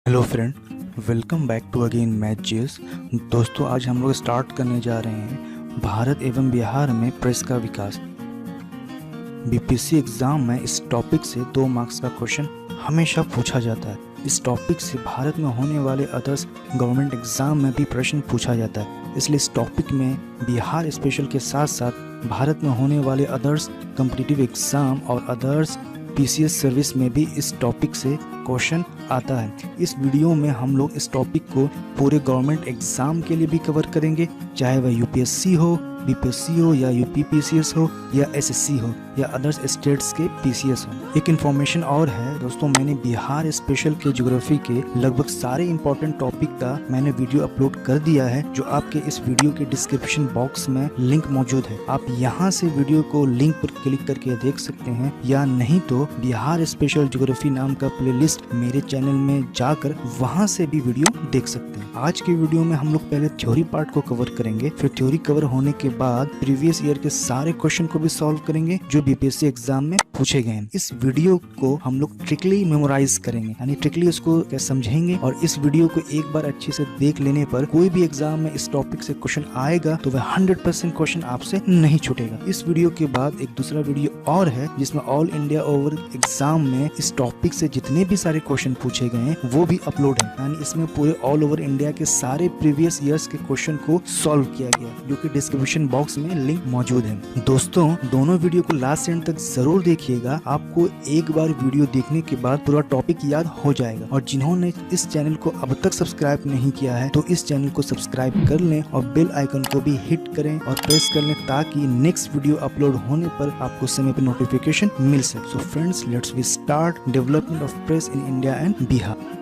Hello friend, welcome back to again math GS. दोस्तों, आज हम लोग स्टार्ट करने जा रहे हैं भारत एवं बिहार में प्रेस का विकास। बीपीएससी एग्जाम में इस टॉपिक से 2 मार्क्स का क्वेश्चन हमेशा पूछा जाता है। इस टॉपिक से भारत में होने वाले अदर्स गवर्नमेंट एग्जाम में भी प्रश्न पूछा जाता है। इसलिए इस टॉपिक में बिहार स्पेशल के साथ साथ भारत में होने वाले अदर्स कॉम्पिटिटिव एग्जाम और अदर्स पीसीएस सर्विस में भी इस टॉपिक से क्वेश्चन आता है। इस वीडियो में हम लोग इस टॉपिक को पूरे गवर्नमेंट एग्जाम के लिए भी कवर करेंगे, चाहे वह यूपीएससी हो, बीपीएससी हो या यूपीपीसीएस हो या एसएससी हो या अदर्स स्टेट्स के पीसीएस हो। एक इन्फॉर्मेशन और है दोस्तों, मैंने बिहार स्पेशल के ज्योग्राफी के लगभग सारे इंपॉर्टेंट टॉपिक का मैंने वीडियो अपलोड कर दिया है, जो आपके इस वीडियो के डिस्क्रिप्शन बॉक्स में लिंक मौजूद है। आप यहाँ से वीडियो को लिंक पर क्लिक करके देख सकते हैं, या नहीं तो बिहार स्पेशल ज्योग्राफी नाम का प्लेलिस्ट मेरे चैनल में जाकर वहाँ से भी वीडियो देख सकते हैं। आज के वीडियो में हम लोग पहले थ्योरी पार्ट को कवर करेंगे, फिर थ्योरी कवर होने के बाद प्रीवियस ईयर के सारे क्वेश्चन को भी सॉल्व करेंगे जो बीपीएससी एग्जाम में पूछे गए हैं। इस वीडियो को हम लोग ट्रिकली मेमोराइज करेंगे, यानी ट्रिकली उसको समझेंगे, और इस वीडियो को एक बार अच्छे से देख लेने पर कोई भी एग्जाम में इस टॉपिक से क्वेश्चन आएगा तो वह 100% क्वेश्चन आपसे नहीं छूटेगा। इस वीडियो के बाद एक दूसरा वीडियो और है जिसमें ऑल इंडिया ओवर एग्जाम में इस टॉपिक से जितने भी सारे क्वेश्चन पूछे गए हैं वो भी अपलोड है, यानी इसमें पूरे ऑल ओवर इंडिया के सारे प्रीवियस ईयर्स के क्वेश्चन को सॉल्व किया गया, जो कि डिस्क्रिप्शन बॉक्स में लिंक मौजूद है। दोस्तों, दोनों वीडियो को लास्ट एंड तक जरूर देखिएगा, आपको एक बार वीडियो देखने के बाद पूरा टॉपिक याद हो जाएगा। और जिन्होंने इस चैनल को अब तक सब्सक्राइब नहीं किया है तो इस चैनल को सब्सक्राइब कर लें और बेल आइकन को भी हिट करें और प्रेस कर लें, ताकि नेक्स्ट वीडियो अपलोड होने पर आपको समय पर नोटिफिकेशन मिल सके। So friends, let's we start development of press in India and Bihar.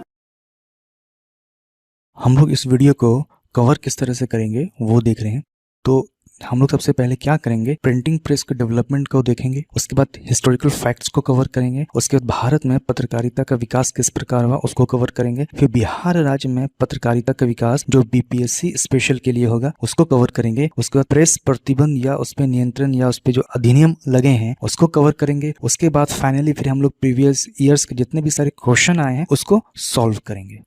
हम लोग इस वीडियो को कवर किस तरह से करेंगे वो देख रहे हैं। तो हम लोग सबसे पहले क्या करेंगे, प्रिंटिंग प्रेस के डेवलपमेंट को देखेंगे, उसके बाद हिस्टोरिकल फैक्ट्स को कवर करेंगे, उसके बाद भारत में पत्रकारिता का विकास किस प्रकार हुआ उसको कवर करेंगे, फिर बिहार राज्य में पत्रकारिता का विकास जो बीपीएससी स्पेशल के लिए होगा उसको कवर करेंगे, उसके बाद प्रेस प्रतिबंध या उस पर नियंत्रण या उस पर जो अधिनियम लगे हैं उसको कवर करेंगे, उसके बाद फाइनली फिर हम लोग प्रीवियस ईयर्स के जितने भी सारे क्वेश्चन आए हैं उसको सॉल्व करेंगे।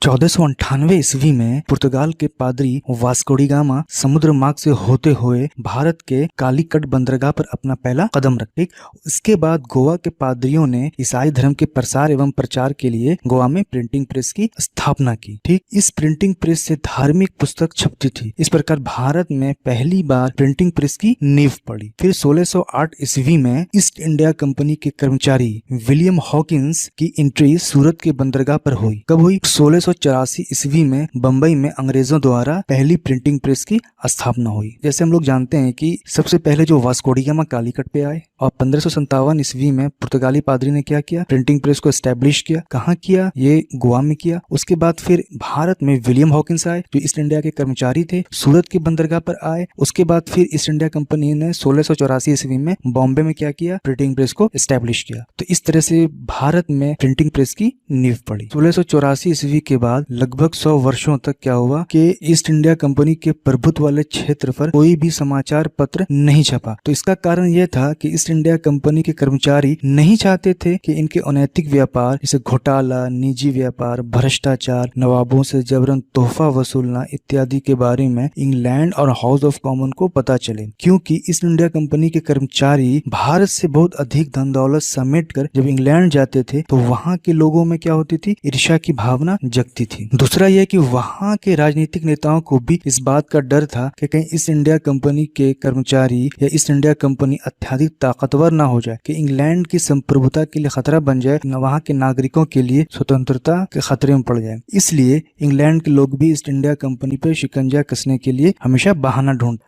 1498 ईस्वी में पुर्तगाल के पादरी वास्को डी गामा समुद्र मार्ग से होते हुए भारत के कालीकट बंदरगाह पर अपना पहला कदम रखे। इसके बाद गोवा के पादरियों ने ईसाई धर्म के प्रसार एवं प्रचार के लिए गोवा में प्रिंटिंग प्रेस की स्थापना की। ठीक, इस प्रिंटिंग प्रेस से धार्मिक पुस्तक छपती थी। इस प्रकार भारत में पहली बार प्रिंटिंग प्रेस की नींव पड़ी। फिर 1608 ईस्वी में ईस्ट इंडिया कंपनी के कर्मचारी विलियम हॉकिंस की एंट्री सूरत के बंदरगाह पर हुई। कब हुई? 1684 ईस्वी में बंबई में अंग्रेजों द्वारा पहली प्रिंटिंग प्रेस की स्थापना हुई। जैसे हम लोग जानते हैं कि सबसे पहले जो वास्को डी गामा कालीकट पे आए, और 1557 ईस्वी में पुर्तगाली पादरी ने क्या किया, प्रिंटिंग प्रेस को एस्टेब्लिश किया। कहाँ किया? ये गोवा में किया। उसके बाद फिर भारत में विलियम हॉकिंस आए जो ईस्ट इंडिया के कर्मचारी थे, सूरत के बंदरगाह पर आए। उसके बाद फिर ईस्ट इंडिया कंपनी ने 1684 ईस्वी में बॉम्बे में क्या किया, प्रिंटिंग प्रेस को एस्टेब्लिश किया। तो इस तरह से भारत में प्रिंटिंग प्रेस की नींव पड़ी। 1684 ईस्वी के बाद लगभग 100 वर्षों तक क्या हुआ कि ईस्ट इंडिया कंपनी के प्रभुत्व वाले क्षेत्र पर कोई भी समाचार पत्र नहीं छपा। तो इसका कारण यह था कि ईस्ट इंडिया कंपनी के कर्मचारी नहीं चाहते थे कि इनके अनैतिक व्यापार जैसे घोटाला, निजी व्यापार, भ्रष्टाचार, नवाबों से जबरन तोहफा वसूलना इत्यादि के बारे में इंग्लैंड और हाउस ऑफ कॉमन को पता चले, क्योंकि ईस्ट इंडिया कंपनी के कर्मचारी भारत से बहुत अधिक धन दौलत समेट कर जब इंग्लैंड जाते थे तो वहाँ के लोगों में क्या होती थी, ईर्ष्या की भावना जगती थी। दूसरा यह कि वहाँ के राजनीतिक नेताओं को भी इस बात का डर था कि कहीं ईस्ट इंडिया कंपनी के कर्मचारी या ईस्ट इंडिया कंपनी अत्यधिक ताकतवर ना हो जाए कि इंग्लैंड की संप्रभुता के लिए खतरा बन जाए, वहाँ के नागरिकों के लिए स्वतंत्रता के खतरे में पड़ जाए। इसलिए इंग्लैंड के लोग भी ईस्ट इंडिया कंपनी पर शिकंजा कसने के लिए हमेशा बहाना ढूंढ।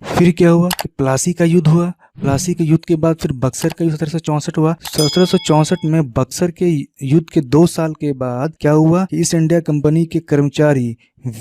फिर क्या हुआ कि प्लासी का युद्ध हुआ। प्लासी के युद्ध के बाद फिर बक्सर का युद्ध 1764 हुआ। 1764 में बक्सर के युद्ध के 2 साल के बाद क्या हुआ कि ईस्ट इंडिया कंपनी के कर्मचारी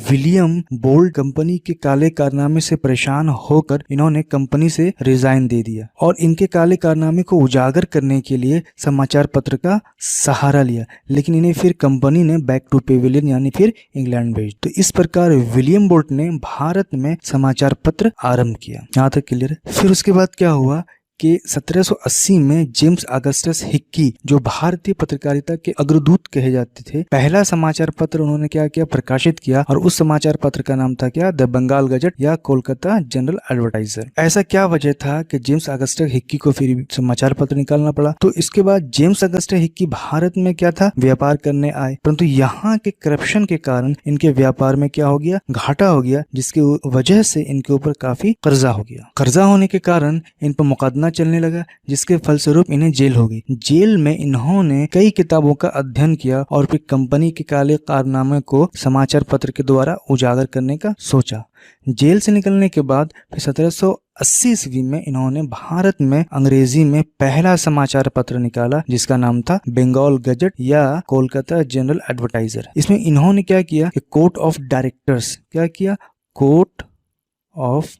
विलियम बोल्ट कंपनी के काले कारनामे से परेशान होकर इन्होंने कंपनी से रिजाइन दे दिया और इनके काले कारनामे को उजागर करने के लिए समाचार पत्र का सहारा लिया, लेकिन इन्हें फिर कंपनी ने बैक टू पेविलियन यानी फिर इंग्लैंड भेज। तो इस प्रकार विलियम बोल्ट ने भारत में समाचार पत्र आरंभ किया। यहाँ तक क्लियर है। फिर उसके बाद क्या हुआ कि 1780 में जेम्स अगस्टस हिक्की, जो भारतीय पत्रकारिता के अग्रदूत कहे जाते थे, पहला समाचार पत्र उन्होंने क्या किया, प्रकाशित किया। और उस समाचार पत्र का नाम था क्या, द बंगाल गजट या कोलकाता जनरल एडवर्टाइजर। ऐसा क्या वजह था कि जेम्स अगस्टस हिक्की को फिर समाचार पत्र निकालना पड़ा? तो इसके बाद जेम्स अगस्टस हिक्की भारत में क्या था, व्यापार करने आए, परंतु यहाँ के करप्शन के कारण इनके व्यापार में क्या हो गया, घाटा हो गया, जिसकी वजह से इनके ऊपर काफी कर्जा हो गया। कर्जा होने के कारण इन पर मुकदमा चलने लगा, जिसके फलस्वरूप इन्हें जेल हो गई। जेल में इन्होंने कई किताबों का अध्ययन किया और फिर कंपनी के काले कारनामे को समाचार पत्र के द्वारा उजागर करने का सोचा। जेल से निकलने के बाद फिर 1780 ईस्वी में इन्होंने भारत में अंग्रेजी में पहला समाचार पत्र निकाला, जिसका नाम था बंगाल गजट या कोलकाता जनरल एडवर्टाइजर। इसमें इन्होंने क्या किया कि कोर्ट ऑफ डायरेक्टर्स, क्या किया, कोर्ट ऑफ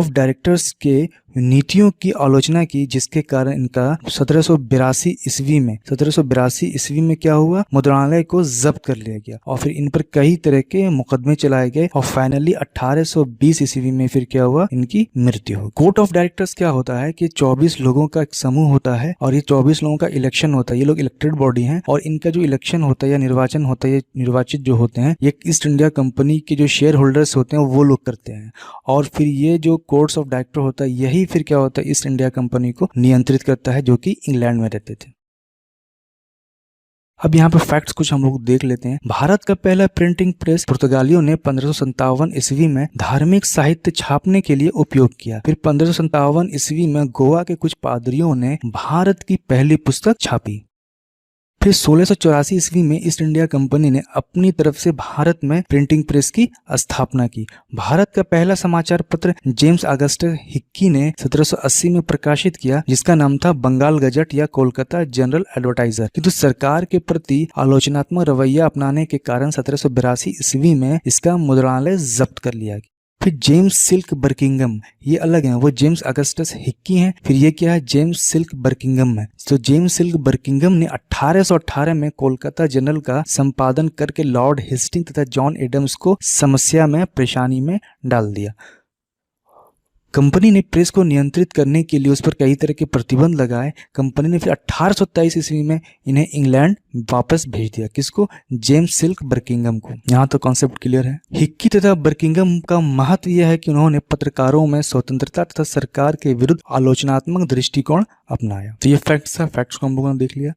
डायरेक्टर्स के नीतियों की आलोचना की, जिसके कारण इनका 1782 ईस्वी में क्या हुआ, मुद्रणालय को जब्त कर लिया गया और फिर इन पर कई तरह के मुकदमे चलाए गए और फाइनली 1820 ईस्वी में फिर क्या हुआ, इनकी मृत्यु हो। कोर्ट ऑफ डायरेक्टर्स क्या होता है कि 24 लोगों का एक समूह होता है और ये 24 लोगों का इलेक्शन होता है। ये लोग इलेक्टेड बॉडी हैं और इनका जो इलेक्शन होता है या निर्वाचन होता है, निर्वाचित जो होते हैं, ये ईस्ट इंडिया कंपनी के जो शेयर होल्डर्स होते हैं वो लोग करते हैं। और फिर ये जो कोर्ट्स ऑफ डायरेक्टर होता है, यही फिर क्या होता है, ईस्ट इंडिया कंपनी को नियंत्रित करता है, जो कि इंग्लैंड में रहते थे। अब यहाँ पे फैक्ट्स कुछ हम लोग देख लेते हैं। भारत का पहला प्रिंटिंग प्रेस पुर्तगालियों ने 1557 ईस्वी में धार्मिक साहित्य छापने के लिए उपयोग किया। फिर 1557 ईस्वी में गोवा के कुछ पादरियों ने भारत की पहली पुस्तक छापी। फिर 1684 ईस्वी में ईस्ट इंडिया कंपनी ने अपनी तरफ से भारत में प्रिंटिंग प्रेस की स्थापना की। भारत का पहला समाचार पत्र जेम्स अगस्टस हिक्की ने 1780 में प्रकाशित किया, जिसका नाम था बंगाल गजट या कोलकाता जनरल एडवर्टाइजर। किंतु सरकार के प्रति आलोचनात्मक रवैया अपनाने के कारण 1782 ईस्वी में इसका मुद्रणालय जब्त कर लिया गया। फिर जेम्स सिल्क बर्किंगम, ये अलग हैं, वो जेम्स अगस्टस हिक्की हैं। फिर ये क्या है, जेम्स सिल्क बर्किंगम है। तो जेम्स सिल्क बर्किंगम ने 1818 में कोलकाता जनरल का संपादन करके लॉर्ड हेस्टिंग तथा जॉन एडम्स को समस्या में, परेशानी में डाल दिया। कंपनी ने प्रेस को नियंत्रित करने के लिए उस पर कई तरह के प्रतिबंध लगाए। कंपनी ने फिर 1827 ईस्वी में इन्हें इंग्लैंड वापस भेज दिया। किसको, जेम्स सिल्क बर्किंगम को। यहाँ तो कॉन्सेप्ट क्लियर है। हिक्की तथा बर्किंगम का महत्व यह है कि उन्होंने पत्रकारों में स्वतंत्रता तथा सरकार के विरुद्ध आलोचनात्मक दृष्टिकोण अपनाया। तो ये फैक्ट्स है, फैक्ट्स को हम लोगों ने देख लिया।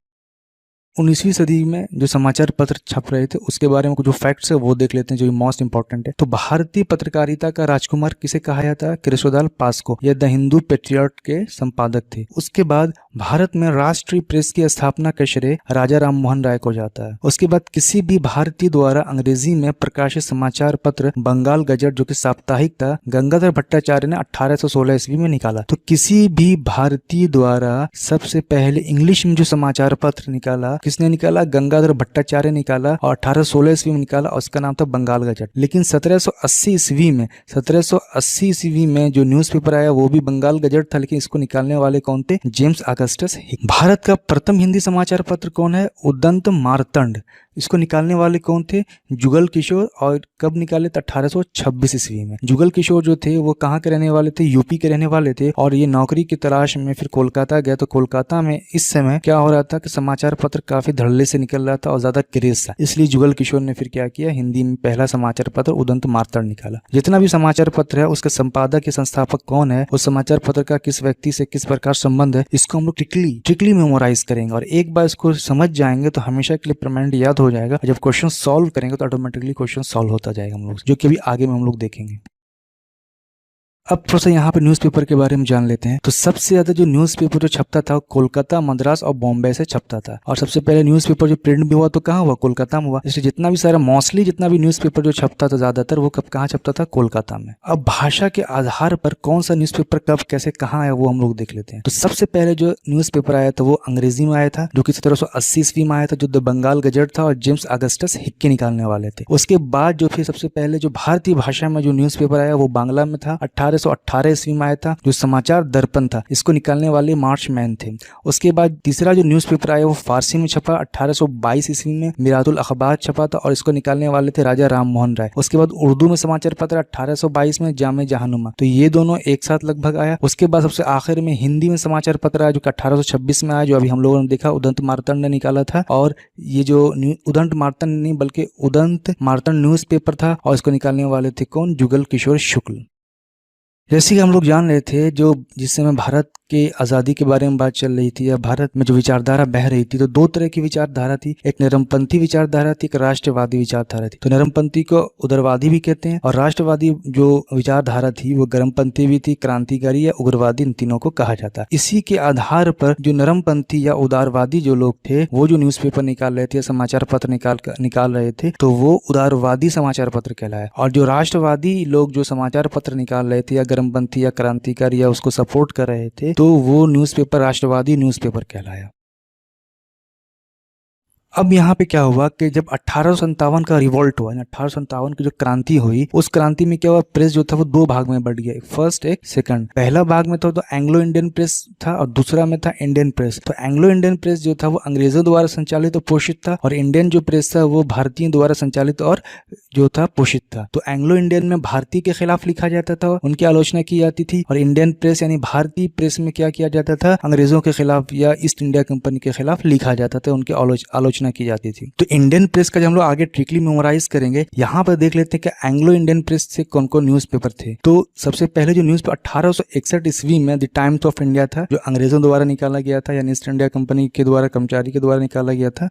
19वीं सदी में जो समाचार पत्र छप रहे थे उसके बारे में कुछ जो फैक्ट्स है वो देख लेते हैं, जो मोस्ट इंपॉर्टेंट है। तो भारतीय पत्रकारिता का राजकुमार किसे कहा जाता है, कृष्णदास पास्को, यह द हिंदू पेट्रियट के संपादक थे। उसके बाद भारत में राष्ट्रीय प्रेस की स्थापना का श्रेय राजा राम मोहन राय को जाता है। उसके बाद किसी भी भारतीय द्वारा अंग्रेजी में प्रकाशित समाचार पत्र बंगाल गजट, जो कि साप्ताहिक था, गंगाधर भट्टाचार्य ने 1816 ईस्वी में निकाला। तो किसी भी भारतीय द्वारा सबसे पहले इंग्लिश में जो समाचार पत्र निकाला, किसने निकाला, गंगाधर भट्टाचार्य निकाला और 1816 ईस्वी में निकाला और उसका नाम था बंगाल गजट। लेकिन 1780 ईस्वी में जो न्यूज़पेपर आया वो भी बंगाल गजट था, लेकिन इसको निकालने वाले कौन थे, जेम्स अगस्टस हिक्की। भारत का प्रथम हिंदी समाचार पत्र कौन है, उदंत मार्तंड। इसको निकालने वाले कौन थे, जुगल किशोर। और कब निकाले थे, 1826 ईस्वी में। जुगल किशोर जो थे वो कहाँ के रहने वाले थे, यूपी के रहने वाले थे और ये नौकरी की तलाश में फिर कोलकाता गए। तो कोलकाता में इस समय क्या हो रहा था कि समाचार पत्र काफी धड़ल्ले से निकल रहा था और ज्यादा क्रेज था, इसलिए जुगल किशोर ने फिर क्या किया, हिंदी में पहला समाचार पत्र उदंत मार्तंड निकाला। जितना भी समाचार पत्र है उसका संपादक या संस्थापक कौन है, उस समाचार पत्र का किस व्यक्ति से किस प्रकार संबंध है, इसको हम लोग स्ट्रिक्टली मेमोराइज करेंगे और एक बार इसको समझ जाएंगे तो हमेशा के लिए परमानेंट याद हो जाएगा। जब क्वेश्चन सॉल्व करेंगे तो ऑटोमेटिकली क्वेश्चन सॉल्व होता जाएगा हम लोग, जो कि अभी आगे में हम लोग देखेंगे। अब थोड़ा सा यहाँ पे न्यूज़पेपर के बारे में जान लेते हैं। तो सबसे ज्यादा जो न्यूज़पेपर जो छपता था कोलकाता, मद्रास और बॉम्बे से छपता था। और सबसे पहले न्यूज़पेपर जो प्रिंट भी हुआ तो कहाँ हुआ, कोलकाता में हुआ। इसलिए जितना भी सारा मोस्टली जितना भी न्यूज़पेपर जो छपता था ज्यादातर वो कब कहाँ छपता था, कोलकाता में। अब भाषा के आधार पर कौन सा न्यूज़पेपर कब कैसे कहाँ आया वो हम लोग देख लेते हैं। तो सबसे पहले जो न्यूज़पेपर आया था वो अंग्रेजी में आया था, जो कि 1780 ईस्वी में आया था, जो द बंगाल गजट था और जेम्स अगस्टस हिक्की निकालने वाले थे। उसके बाद जो फिर सबसे पहले जो भारतीय भाषा में जो न्यूज़पेपर आया वो बांग्ला में था, 18 1818 ईस्वी में आया था, जो समाचार दर्पण था, इसको निकालने वाले मार्चमैन थे। उसके बाद तीसरा जो न्यूज़पेपर आया वो फारसी में छपा 1822 ईस्वी में, मिरातुल अखबार छपा था और इसको निकालने वाले थे राजा राम मोहन राय। उसके बाद उर्दू में समाचार पत्र 1822 में जामे जहानुमा, तो ये दोनों एक साथ लगभग आया। उसके बाद सबसे आखिर में हिंदी में समाचार पत्र आया जो कि 1826 में आया, जो अभी हम लोगों ने देखा उदंत मार्तंड ने निकाला था। और ये जो उदंत मार्तंड नहीं बल्कि उदंत मार्तंड न्यूज़पेपर था और इसको निकालने वाले थे कौन? जुगल किशोर शुक्ल। जैसे कि हम लोग जान रहे थे, जो जिस समय भारत के आज़ादी के बारे में बात चल रही थी या भारत में जो विचारधारा बह रही थी, तो दो तरह की विचारधारा थी, एक नरमपंथी विचारधारा थी, एक राष्ट्रवादी विचारधारा थी। तो नरमपंथी को उदारवादी भी कहते हैं और राष्ट्रवादी जो विचारधारा थी वो गर्मपंथी भी थी, क्रांतिकारी या उग्रवादी, इन तीनों को कहा जाता है। इसी के आधार पर जो नरमपंथी या उदारवादी जो लोग थे वो जो न्यूज़पेपर निकाल रहे थे, समाचार पत्र निकाल रहे थे, तो वो उदारवादी समाचार पत्र कहलाया। और जो राष्ट्रवादी लोग जो समाचार पत्र निकाल रहे थे या गर्मपंथी या क्रांतिकारी या उसको सपोर्ट कर रहे थे, तो वो न्यूज़पेपर राष्ट्रवादी न्यूज़पेपर कहलाया। अब यहाँ पे क्या हुआ कि जब 1857 का रिवोल्ट हुआ, 1857 की जो क्रांति हुई, उस क्रांति में क्या हुआ, प्रेस जो था वो दो भाग में बढ़ गया, एक फर्स्ट एक सेकंड। पहला भाग में था तो एंग्लो इंडियन प्रेस था और दूसरा में था इंडियन प्रेस। तो एंग्लो इंडियन प्रेस जो था वो अंग्रेजों द्वारा संचालित और पोषित था और इंडियन जो प्रेस था वो भारतीय द्वारा संचालित और जो था पोषित था। तो एंग्लो इंडियन में भारतीय के खिलाफ लिखा जाता था, उनकी आलोचना की जाती थी, और इंडियन प्रेस यानी भारतीय प्रेस में क्या किया जाता था, अंग्रेजों के खिलाफ या ईस्ट इंडिया कंपनी के खिलाफ लिखा जाता था, उनकी आलोचना की जाती थी। तो इंडियन प्रेस का जब हम लोग आगे ट्रिकली मेमोराइज करेंगे, यहाँ पर देख लेते हैं कि एंग्लो इंडियन प्रेस से कौन कौन न्यूज़पेपर थे। तो सबसे पहले जो न्यूज़पेपर 1861 ईस्वी में द टाइम्स ऑफ इंडिया था, जो अंग्रेजों द्वारा निकाला गया था यानी ईस्ट इंडिया कंपनी के द्वारा, कर्मचारी के द्वारा निकाला गया था।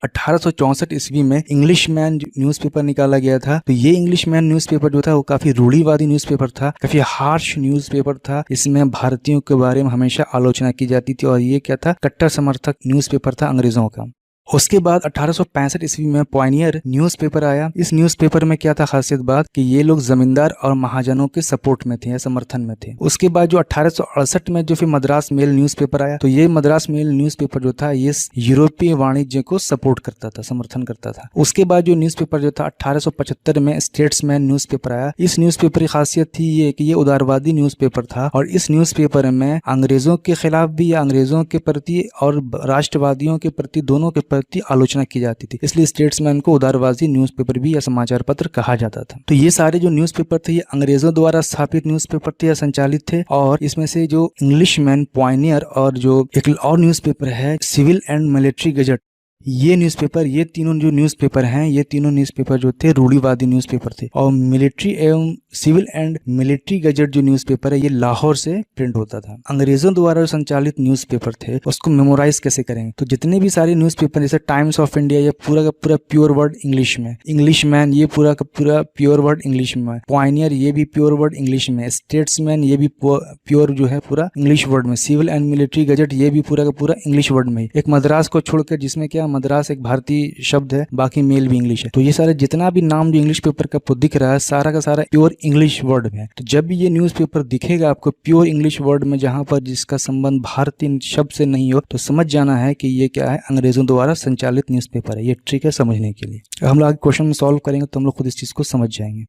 1864 ईस्वी में इंग्लिश मैन न्यूज़पेपर निकाला गया था। तो ये इंग्लिश मैन न्यूज़पेपर जो था वो काफी रूढ़िवादी न्यूज़पेपर था, काफी हार्श न्यूज़पेपर था। इसमें भारतीयों के बारे में हमेशा आलोचना की जाती थी और ये क्या था, कट्टर समर्थक न्यूज़पेपर था अंग्रेजों का। उसके बाद 1865 ईस्वी में पॉइनियर न्यूज़पेपर आया। इस न्यूज़पेपर में क्या था खासियत बात कि ये लोग जमींदार और महाजनों के सपोर्ट में थे या समर्थन में थे। उसके बाद जो 1868 में जो फिर मद्रास मेल न्यूज़पेपर आया, तो ये मद्रास मेल न्यूज़पेपर जो था ये यूरोपीय वाणिज्य को सपोर्ट करता था, समर्थन करता था। उसके बाद जो न्यूज़पेपर जो था 1875 में स्टेट्समैन न्यूज़पेपर आया। इस न्यूज़पेपर की खासियत थी ये कि ये उदारवादी न्यूज़पेपर था और इस न्यूज़पेपर में अंग्रेजों के खिलाफ भी या अंग्रेजों के प्रति और राष्ट्रवादियों के प्रति दोनों के आलोचना की जाती थी, इसलिए स्टेट्समैन को उदारवादी न्यूज़पेपर भी या समाचार पत्र कहा जाता था। तो ये सारे जो न्यूज़पेपर थे ये अंग्रेजों द्वारा स्थापित न्यूज़पेपर थे या संचालित थे। और इसमें से जो इंग्लिशमैन, पॉइनियर और जो एक और न्यूज़पेपर है सिविल एंड मिलिट्री गजट, ये न्यूज़पेपर, ये तीनों जो न्यूज़पेपर हैं, ये तीनों न्यूज़पेपर जो थे रूढ़िवादी न्यूज़पेपर थे। और मिलिट्री एवं सिविल एंड मिलिट्री गजट जो न्यूज़पेपर है ये लाहौर से प्रिंट होता था। अंग्रेजों द्वारा संचालित न्यूज़पेपर थे, उसको मेमोराइज कैसे करेंगे, तो जितने भी सारे न्यूज़पेपर जैसे टाइम्स ऑफ इंडिया ये पूरा का पूरा प्योर वर्ड इंग्लिश में, इंग्लिशमैन ये पूरा का पूरा प्योर वर्ड इंग्लिश में, पॉइनियर ये भी प्योर वर्ड इंग्लिश में, स्टेट्समैन ये भी प्योर जो है पूरा इंग्लिश वर्ड में, सिविल एंड मिलिट्री गजट ये भी पूरा का पूरा इंग्लिश वर्ड में। एक मद्रास को छोड़कर, जिसमें क्या मद्रास एक भारतीय शब्द है, बाकी मेल भी इंग्लिश है। तो ये सारे जितना भी नाम जो इंग्लिश पेपर का दिख रहा है सारा का सारा प्योर इंग्लिश वर्ड में। तो जब भी ये न्यूज़पेपर दिखेगा आपको प्योर इंग्लिश वर्ड में, जहां पर जिसका संबंध भारतीय शब्द से नहीं हो, तो समझ जाना है कि ये क्या है, अंग्रेजों द्वारा संचालित न्यूज़पेपर है। ये ट्रिक है समझने के लिए। हम लोग क्वेश्चन में सॉल्व करेंगे तो हम लोग खुद इस चीज को समझ जाएंगे।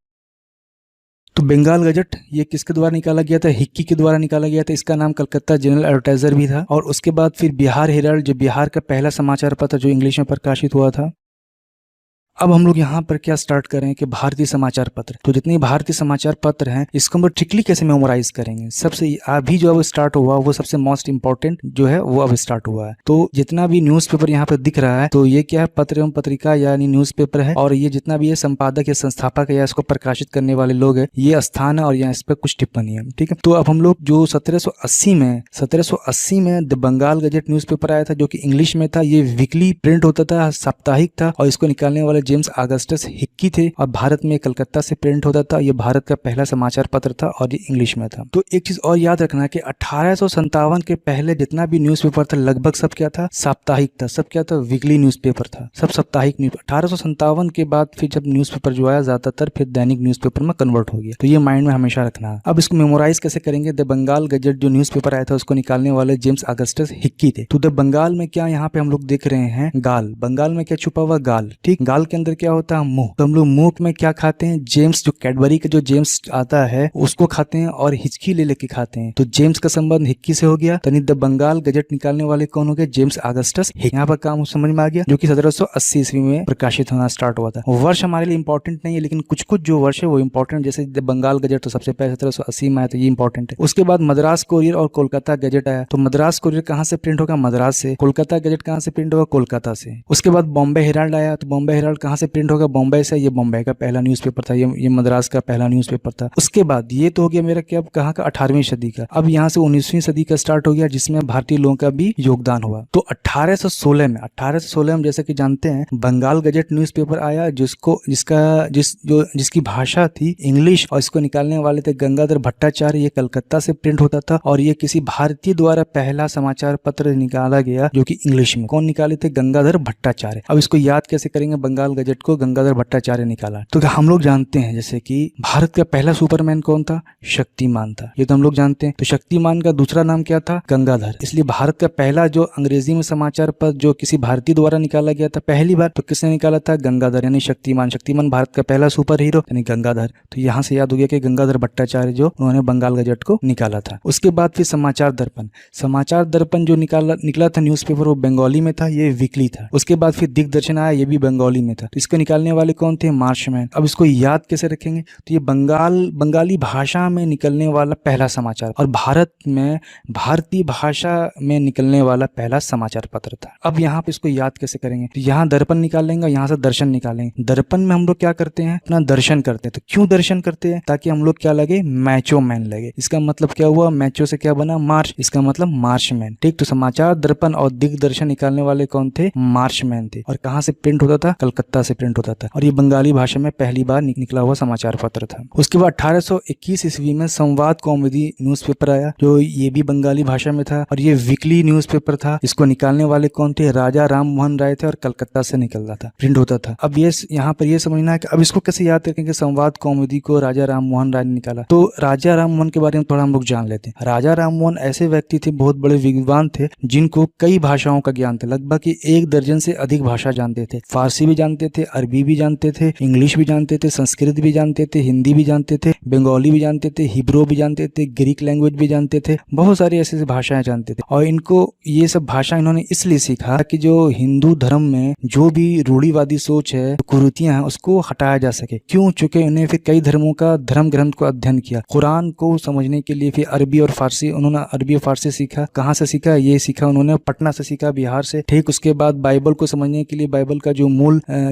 तो बंगाल गजट ये किसके द्वारा निकाला गया था, हिक्की के द्वारा निकाला गया था। इसका नाम कलकत्ता जनरल एडवर्टाइजर भी था। और उसके बाद फिर बिहार हेराल्ड, जो बिहार का पहला समाचार पत्र जो इंग्लिश में प्रकाशित हुआ था। अब हम लोग यहाँ पर क्या स्टार्ट करें कि भारतीय समाचार पत्र, तो जितने भारतीय समाचार पत्र हैं इसको हम लोग ट्रिकली कैसे मेमोराइज करेंगे। सबसे अभी जो अब स्टार्ट हुआ वो सबसे मोस्ट इंपॉर्टेंट जो है वो अब स्टार्ट हुआ है। तो जितना भी न्यूज़पेपर यहाँ पर दिख रहा है तो ये क्या है, पत्र एवं पत्रिका यानी न्यूज़पेपर है। और ये जितना भी है संपादक या संस्थापक या इसको प्रकाशित करने वाले लोग है, ये स्थान है और यहाँ इस पर कुछ टिप्पणी है। ठीक है, तो अब हम लोग जो 1780 में द बंगाल गजट न्यूज़पेपर आया था जो कि इंग्लिश में था। ये वीकली प्रिंट होता था, साप्ताहिक था और इसको निकालने वाले जेम्स अगस्टस हिक्की थे और भारत में कलकत्ता से प्रिंट होता था। ये भारत का पहला समाचार पत्र था और ये इंग्लिश में था। तो एक चीज और याद रखना कि 1857 के पहले जितना भी न्यूज़पेपर था लगभग सब क्या था, साप्ताहिक था। सब क्या था, वीकली न्यूज़पेपर था, सब साप्ताहिक न्यूज़। 1857 के बाद फिर जब न्यूज़पेपर जो आया ज्यादातर फिर दैनिक न्यूज़पेपर में कन्वर्ट हो गया। तो ये माइंड में हमेशा रखना है। अब इसको मेमोराइज कैसे करेंगे, द बंगाल गजट जो न्यूज़पेपर आया था उसको निकालने वाले जेम्स अगस्टस हिक्की थे। तो द बंगाल में क्या यहाँ पे हम लोग देख रहे हैं, गाल, बंगाल में क्या छुपा हुआ, गाल। ठीक, गाल के अंदर क्या होता है, मुंह। तो हम लोग मुंह में क्या खाते हैं, जेम्स, जो कैडबरी का जो जेम्स आता है उसको खाते हैं और हिचकी ले लेके खाते हैं। तो जेम्स का संबंध हिक्की से हो गया। तनी द बंगाल गजट निकालने वाले कौन हो गए, जेम्स अगस्टस हिक। यहाँ पर काम समझ में आ गया, जो कि 1780 ईस्वी में प्रकाशित होना स्टार्ट हुआ था। वर्ष हमारे लिए इंपॉर्टेंट नहीं है, लेकिन कुछ कुछ जो वर्ष है वो इंपॉर्टेंट, जैसे द बंगाल गजट तो सबसे पहले 1780 में आया, तो ये इंपॉर्टेंट है। उसके बाद मद्रास कोरियर और कोलकाता गजट आया। तो मद्रास कोरियर कहाँ से प्रिंट होगा, मद्रास से। कोलकाता गजट कहाँ से प्रिंट होगा, कोलकाता से। उसके बाद बॉम्बे हेराल्ड आया। तो बॉम्बे हेराल्ड कहाँ से प्रिंट होगा, बॉम्बे से। ये बॉम्बे का पहला न्यूज़पेपर था, ये मद्रास का पहला न्यूज़पेपर था। उसके बाद ये तो हो गया मेरा क्या, कहाँ का, 18वीं सदी का। अब यहाँ से 19वीं सदी का स्टार्ट हो गया, जिसमें भारतीय लोगों का भी योगदान हुआ। तो 1816 में जैसे कि जानते हैं बंगाल गजट न्यूज़पेपर आया, जिसकी भाषा थी इंग्लिश, और इसको निकालने वाले थे गंगाधर भट्टाचार्य। ये कलकत्ता से प्रिंट होता था और ये किसी भारतीय द्वारा पहला समाचार पत्र निकाला गया जो कि इंग्लिश में। कौन निकाले थे, गंगाधर भट्टाचार्य। अब इसको याद कैसे करेंगे, बंगाल गजट को गंगाधर भट्टाचार्य निकाला। तो हम लोग जानते हैं जैसे कि भारत का पहला सुपरमैन कौन था, शक्तिमान था, ये तो हम लोग जानते हैं। तो शक्तिमान का दूसरा नाम क्या था, गंगाधर। इसलिए भारत का पहला जो अंग्रेजी में समाचार पत्र जो किसी भारतीय द्वारा निकाला गया था पहली बार, तो किसने निकाला था, गंगाधर, यानी शक्तिमान भारत का पहला सुपर हीरो यानी गंगाधर। तो यहाँ से याद हो गया कि गंगाधर भट्टाचार्य जो उन्होंने बंगाल गजट को निकाला था। उसके बाद फिर समाचार दर्पण जो निकला था न्यूज़पेपर, वो बंगाली में था, ये वीकली था। उसके बाद फिर दिग्दर्शन आया, ये भी बंगाली में था। तो इसको निकालने वाले कौन थे, मार्शमैन। अब इसको याद कैसे रखेंगे, तो ये बंगाली भाषा में निकलने वाला पहला समाचार और भारत में भारतीय भाषा में निकलने वाला पहला समाचार पत्र था। अब यहाँ पे इसको याद कैसे करेंगे, तो यहाँ दर्पण निकाल लेंगे, यहाँ से दर्शन निकालेंगे। दर्पण में हम लोग क्या करते हैं, अपना दर्शन करते हैं। तो क्यों दर्शन करते हैं, ताकि हम लोग क्या लगे, मैचो मैन लगे। इसका मतलब क्या हुआ, मैचो से क्या बना, मार्च, इसका मतलब मार्चमैन। ठीक, तो समाचार दर्पण और दिग्दर्शन निकालने वाले कौन थे, मार्चमैन थे। और कहाँ से प्रिंट होता था, कलकत्ता से प्रिंट होता था। और ये बंगाली भाषा में पहली बार निकला हुआ समाचार पत्र था। उसके बाद 1821 ईस्वी में संवाद कौमुदी न्यूज़पेपर आया, जो ये भी बंगाली भाषा में था और ये वीकली न्यूज़पेपर था। इसको निकालने वाले कौन थे, राजा राम मोहन राय थे और कलकत्ता से निकलता था, प्रिंट होता था। अब ये यहाँ पर ये समझना है कि अब इसको कैसे याद रखेंगे, संवाद कौमुदी को राजा राम मोहन राय ने निकाला। तो राजा राम मोहन के बारे में थोड़ा हम लोग जान लेते हैं। राजा राम मोहन ऐसे व्यक्ति थे, बहुत बड़े विद्वान थे, जिनको कई भाषाओं का ज्ञान था। लगभग 1 दर्जन से अधिक भाषा जानते थे। फारसी भी जानते थे, अरबी भी जानते थे, इंग्लिश भी जानते थे, संस्कृत भी जानते थे, हिंदी भी जानते थे, बंगाली भी जानते थे, हिब्रू भी जानते थे, ग्रीक लैंग्वेज भी जानते थे, बहुत सारी ऐसी भाषाएं जानते थे। और इनको ये सब भाषा इन्होंने इसलिए सीखा कि जो हिंदू धर्म में जो भी रूढ़िवादी सोच है, कुरीतियां हैं, उसको हटाया जा सके। क्यों, चूंकि उन्हें फिर कई धर्मों का धर्म ग्रंथ को अध्ययन किया, कुरान को समझने के लिए फिर अरबी और फारसी, उन्होंने अरबी और फारसी सीखा। कहाँ से सीखा, ये सीखा उन्होंने पटना से सीखा, बिहार से। ठीक, उसके बाद बाइबल को समझने के लिए बाइबल का जो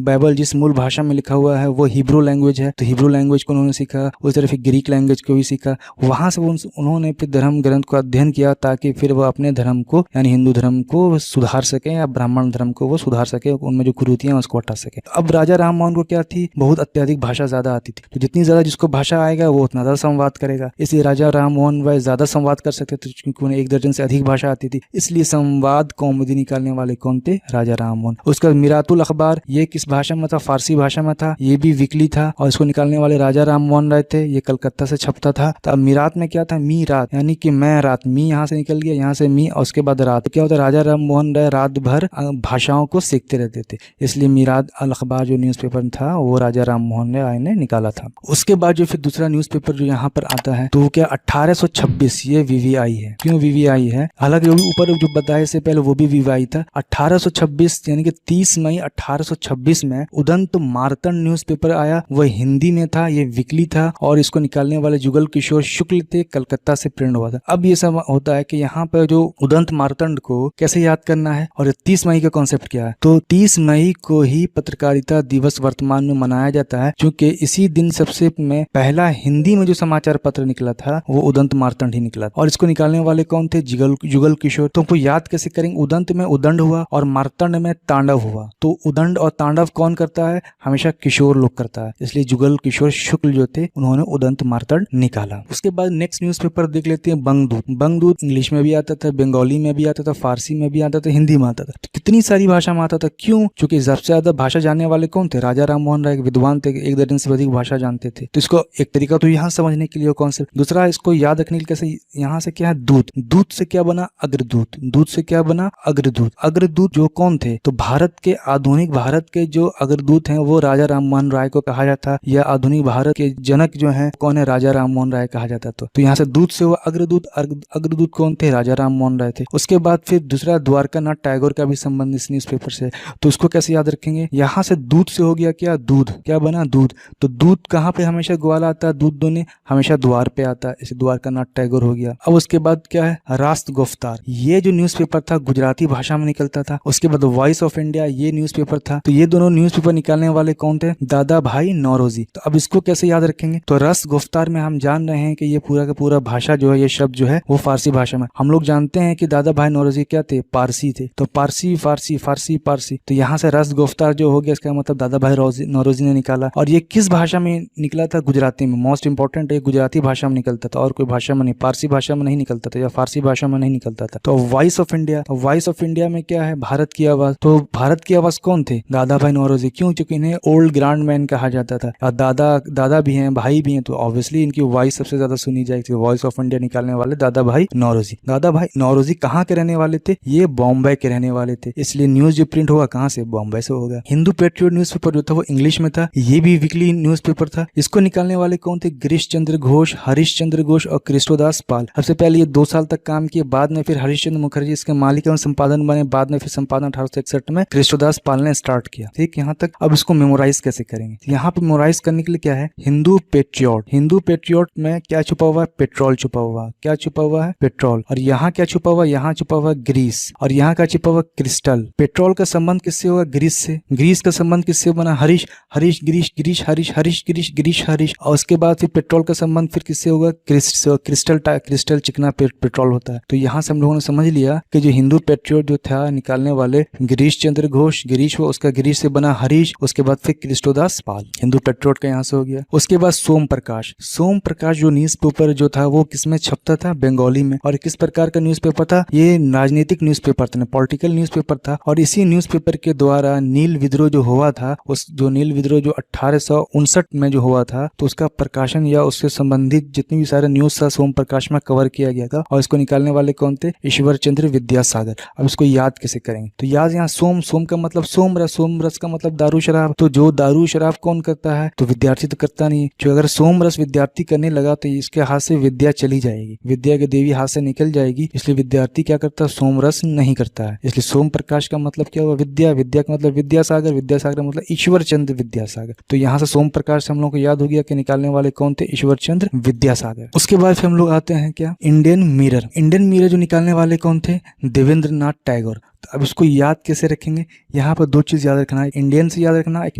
बाइबल जिस मूल भाषा में लिखा हुआ है वो हिब्रू लैंग्वेज है, तो हिब्रू लैंग्वेज को उन्होंने सीखा। उस तरह फिर ग्रीक लैंग्वेज को भी सीखा। वहां से उन्होंने फिर धर्म ग्रंथ को अध्ययन किया, ताकि फिर वो अपने धर्म को यानी हिंदू धर्म को सुधार सके या ब्राह्मण धर्म को वो सुधार सके, उनमें जो कुरीतियां उसको हटा सके। अब राजा राम मोहन को क्या थी, बहुत अत्यधिक भाषा ज्यादा आती थी। तो जितनी ज्यादा जिसको भाषा आएगा वो उतना ज्यादा संवाद करेगा। इसलिए राजा राम मोहन वह ज्यादा संवाद कर सकते थे, क्योंकि उन्हें 1 दर्जन से अधिक भाषा आती थी। इसलिए संवाद कौमुदी निकालने वाले कौन थे, राजा राम मोहन। उसका मिरातुल अखबार, ये किस भाषा में था, फारसी भाषा में था, ये भी वीकली था और इसको निकालने वाले राजा राम मोहन राय थे। ये कलकत्ता से छपता था। तो अब मीरात में क्या था, मी रात, यानी कि मैं रात, मी यहाँ से निकल गया, यहाँ से मी और उसके बाद रात। तो क्या होता है, राजा राम मोहन राय रात भर भाषाओं को सीखते रहते थे। इसलिए मीरात अल अखबार जो न्यूज़पेपर था वो राजा राम मोहन राय ने निकाला था। उसके बाद जो फिर दूसरा न्यूज़पेपर जो यहाँ पर आता है तो क्या 1826, ये वीवीआई है। क्यों वीवीआई है, हालांकि ऊपर जो बताए से पहले वो भी वीवीआई था। 1826 यानी कि 30 मई 1826 में उदंत मार्तंड न्यूज़पेपर आया, वह हिंदी में था, ये वीकली था और इसको निकालने वाले जुगल किशोर शुक्ल थे, कलकत्ता से प्रिंट हुआ था। अब ये सब होता है कि यहाँ पर जो उदंत मार्तंड को कैसे याद करना है और 30 मई का कॉन्सेप्ट क्या है। तो 30 मई को ही पत्रकारिता दिवस वर्तमान में मनाया जाता है, क्योंकि इसी दिन सबसे में पहला हिंदी में जो समाचार पत्र निकला था वो उदंत मार्तंड ही निकला और इसको निकालने वाले कौन थे, जुगल किशोर। तो हमको याद कैसे करेंगे, उदंत में उदंड हुआ और मार्तंड में तांडव हुआ। तो उदंड और तांडव कौन करता है, हमेशा किशोर लोग करता है, इसलिए जुगल किशोर शुक्ल जो थे उन्होंने उदंत मार्तंड निकाला। उसके बाद नेक्स्ट न्यूज़पेपर देख लेते हैं, बंगदूत। बंगदूत इंग्लिश में भी आता था, बंगाली में भी आता था, फारसी में भी आता था, हिंदी में आता था। तो कितनी सारी भाषा में आता था, क्यों, क्योंकि सबसे ज्यादा भाषा जानने वाले कौन थे, राजा राम मोहन राय विद्वान थे, 1 दर्जन से अधिक भाषा जानते थे। तो इसको एक तरीका तो यहाँ समझने के लिए कॉन्सेप्ट, दूसरा इसको याद रखने के लिए कैसे, यहाँ से क्या है, दूत, दूत से क्या बना, अग्रदूत, दूत से क्या बना, अग्रदूत। अग्रदूत जो कौन थे, तो भारत के आधुनिक भारत के के जो अग्रदूत हैं वो राजा राममोहन राय को कहा जाता, या आधुनिक भारत के जनक जो हैं कौन है, राजा राममोहन राय कहा जाता। तो यहाँ से दूत से हुआ अग्रदूत, अग्रदूत कौन थे, राजा राममोहन राय थे। उसके बाद फिर दूसरा द्वारकानाथ टैगोर का भी संबंध इस न्यूज़पेपर से, तो उसको कैसे याद रखेंगे। यहाँ से दूध से हो गया क्या, दूध, क्या बना, दूध। तो दूध कहाँ पे हमेशा ग्वाला आता है, दूध दोने हमेशा द्वार पे आता है, इसे द्वारकानाथ टैगोर हो गया। अब उसके बाद क्या है, रास्त गुफ्तार, ये जो न्यूज़पेपर था गुजराती भाषा में निकलता था। उसके बाद वॉइस ऑफ इंडिया, ये न्यूज़पेपर था। तो ये दोनों न्यूज़पेपर निकालने वाले कौन थे, दादा भाई नौरोजी। तो अब इसको कैसे याद रखेंगे, तो रस गुफ्तार में हम जान रहे हैं कि ये पूरा का पूरा भाषा जो है, ये शब्द जो है वो फारसी भाषा में। हम लोग जानते हैं कि दादा भाई नौरोजी क्या थे, पारसी थे। तो पारसी फारसी, फारसी पारसी, तो यहाँ से रस गुफ्तार जो हो गया, इसका मतलब दादा भाई नौरोजी ने निकाला। और ये किस भाषा में निकला था, गुजराती में। मोस्ट इंपॉर्टेंट है, गुजराती भाषा में निकलता था और कोई भाषा में नहीं, पारसी भाषा में नहीं निकलता था या फारसी भाषा में नहीं निकलता था। तो voice of India, voice of India में क्या है, भारत की आवाज। तो भारत की आवाज कौन थे, दादा भाई नौरोजी। क्यों, क्योंकि इन्हें ओल्ड ग्रैंड मैन कहा जाता था। और दादा भी हैं, भाई भी हैं, तो ऑब्वियसली इनकी वॉइस सबसे ज्यादा सुनी जाएगी। वॉइस ऑफ इंडिया निकालने वाले दादा भाई नौरोजी। दादा भाई नौरोजी कहाँ के रहने वाले थे, ये बॉम्बे के रहने वाले थे, इसलिए न्यूज जो प्रिंट हुआ कहाँ से, बॉम्बे से होगा। हिंदू पेट्रियट न्यूज़पेपर जो था वो इंग्लिश में था, ये भी वीकली न्यूज़पेपर था। इसको निकालने वाले कौन थे, गिरीश चंद्र घोष, हरीश चंद्र घोष और कृष्णदास पाल। सबसे पहले ये 2 साल तक काम किए, बाद में फिर हरीश चंद्र मुखर्जी इसके मालिक एवं संपादन बने, बाद में फिर संपादन 1861 में कृष्णदास पाल ने स्टार्ट किया। ठीक, यहाँ तक। अब इसको मेमोराइज कैसे करेंगे, यहाँ पे मेमोराइज करने के लिए क्या है, हिंदू पेट्रियट। हिंदू पेट्रियट में क्या छुपा हुआ है, पेट्रोल छुपा हुआ। क्या छुपा हुआ है, पेट्रोल। और यहाँ क्या छुपा हुआ, यहाँ छुपा हुआ ग्रीस। और यहाँ क्या छुपा हुआ, क्रिस्टल। पेट्रोल का संबंध किससे होगा, ग्रीस से। ग्रीस का संबंध किससे बना, हरीश, हरीश गिरीश, गिरीश हरीश, हरीश गिरीश, गिरीश हरीश। और उसके बाद फिर पेट्रोल का संबंध फिर किससे होगा, क्रिस्टल चिकना पेट्रोल होता है। तो यहाँ से हम लोगों ने समझ लिया कि जो हिंदू पेट्रियट जो था निकालने वाले गिरीश चंद्र घोष, गिरीश हुआ, उसका गिरीश से बना हरीश, उसके बाद फिर कृष्णदास पाल। हिंदू पेट्रियट का यहाँ से हो गया। उसके बाद सोम प्रकाश। सोम प्रकाश जो न्यूज़पेपर जो था वो किसमें छपता था, बंगाली में। और किस प्रकार का न्यूज़पेपर था, ये राजनीतिक न्यूज़पेपर था, पॉलिटिकल न्यूज़पेपर था। और इसी न्यूज़पेपर के द्वारा नील विद्रोह जो हुआ था, उस जो नील विद्रोह जो 1859 में जो हुआ था, तो उसका प्रकाशन या उससे संबंधित जितनी भी सारे न्यूज था सोम प्रकाश में कवर किया गया था। और इसको निकालने वाले कौन थे, ईश्वर चंद्र विद्यासागर। अब इसको याद कैसे करेंगे, तो याद यहाँ सोम का मतलब सोम रस का मतलब दारू शराब। तो जो दारू शराब कौन करता है, तो विद्यार्थी तो करता नहीं। जो अगर सोम रस विद्यार्थी करने लगा तो इसके हाथ से विद्या चली जाएगी, विद्या की देवी हाथ से निकल जाएगी। इसलिए विद्यार्थी क्या करता है, सोम रस नहीं करता है। इसलिए सोम प्रकाश का मतलब क्या हुआ, विद्या, विद्या का मतलब विद्यासागर, विद्यासागर का मतलब ईश्वर चंद्र विद्यासागर। तो यहाँ से सोम प्रकाश से हम लोग को याद हो गया कि निकालने वाले कौन थे, ईश्वर चंद्र विद्यासागर। उसके बाद फिर हम लोग आते हैं क्या, इंडियन मिरर। इंडियन मिरर जो निकालने वाले कौन थे, देवेंद्रनाथ टैगोर। तो अब इसको याद कैसे रखेंगे, यहाँ पर 2 चीज याद रखना है, इंडियन से याद रखना, एक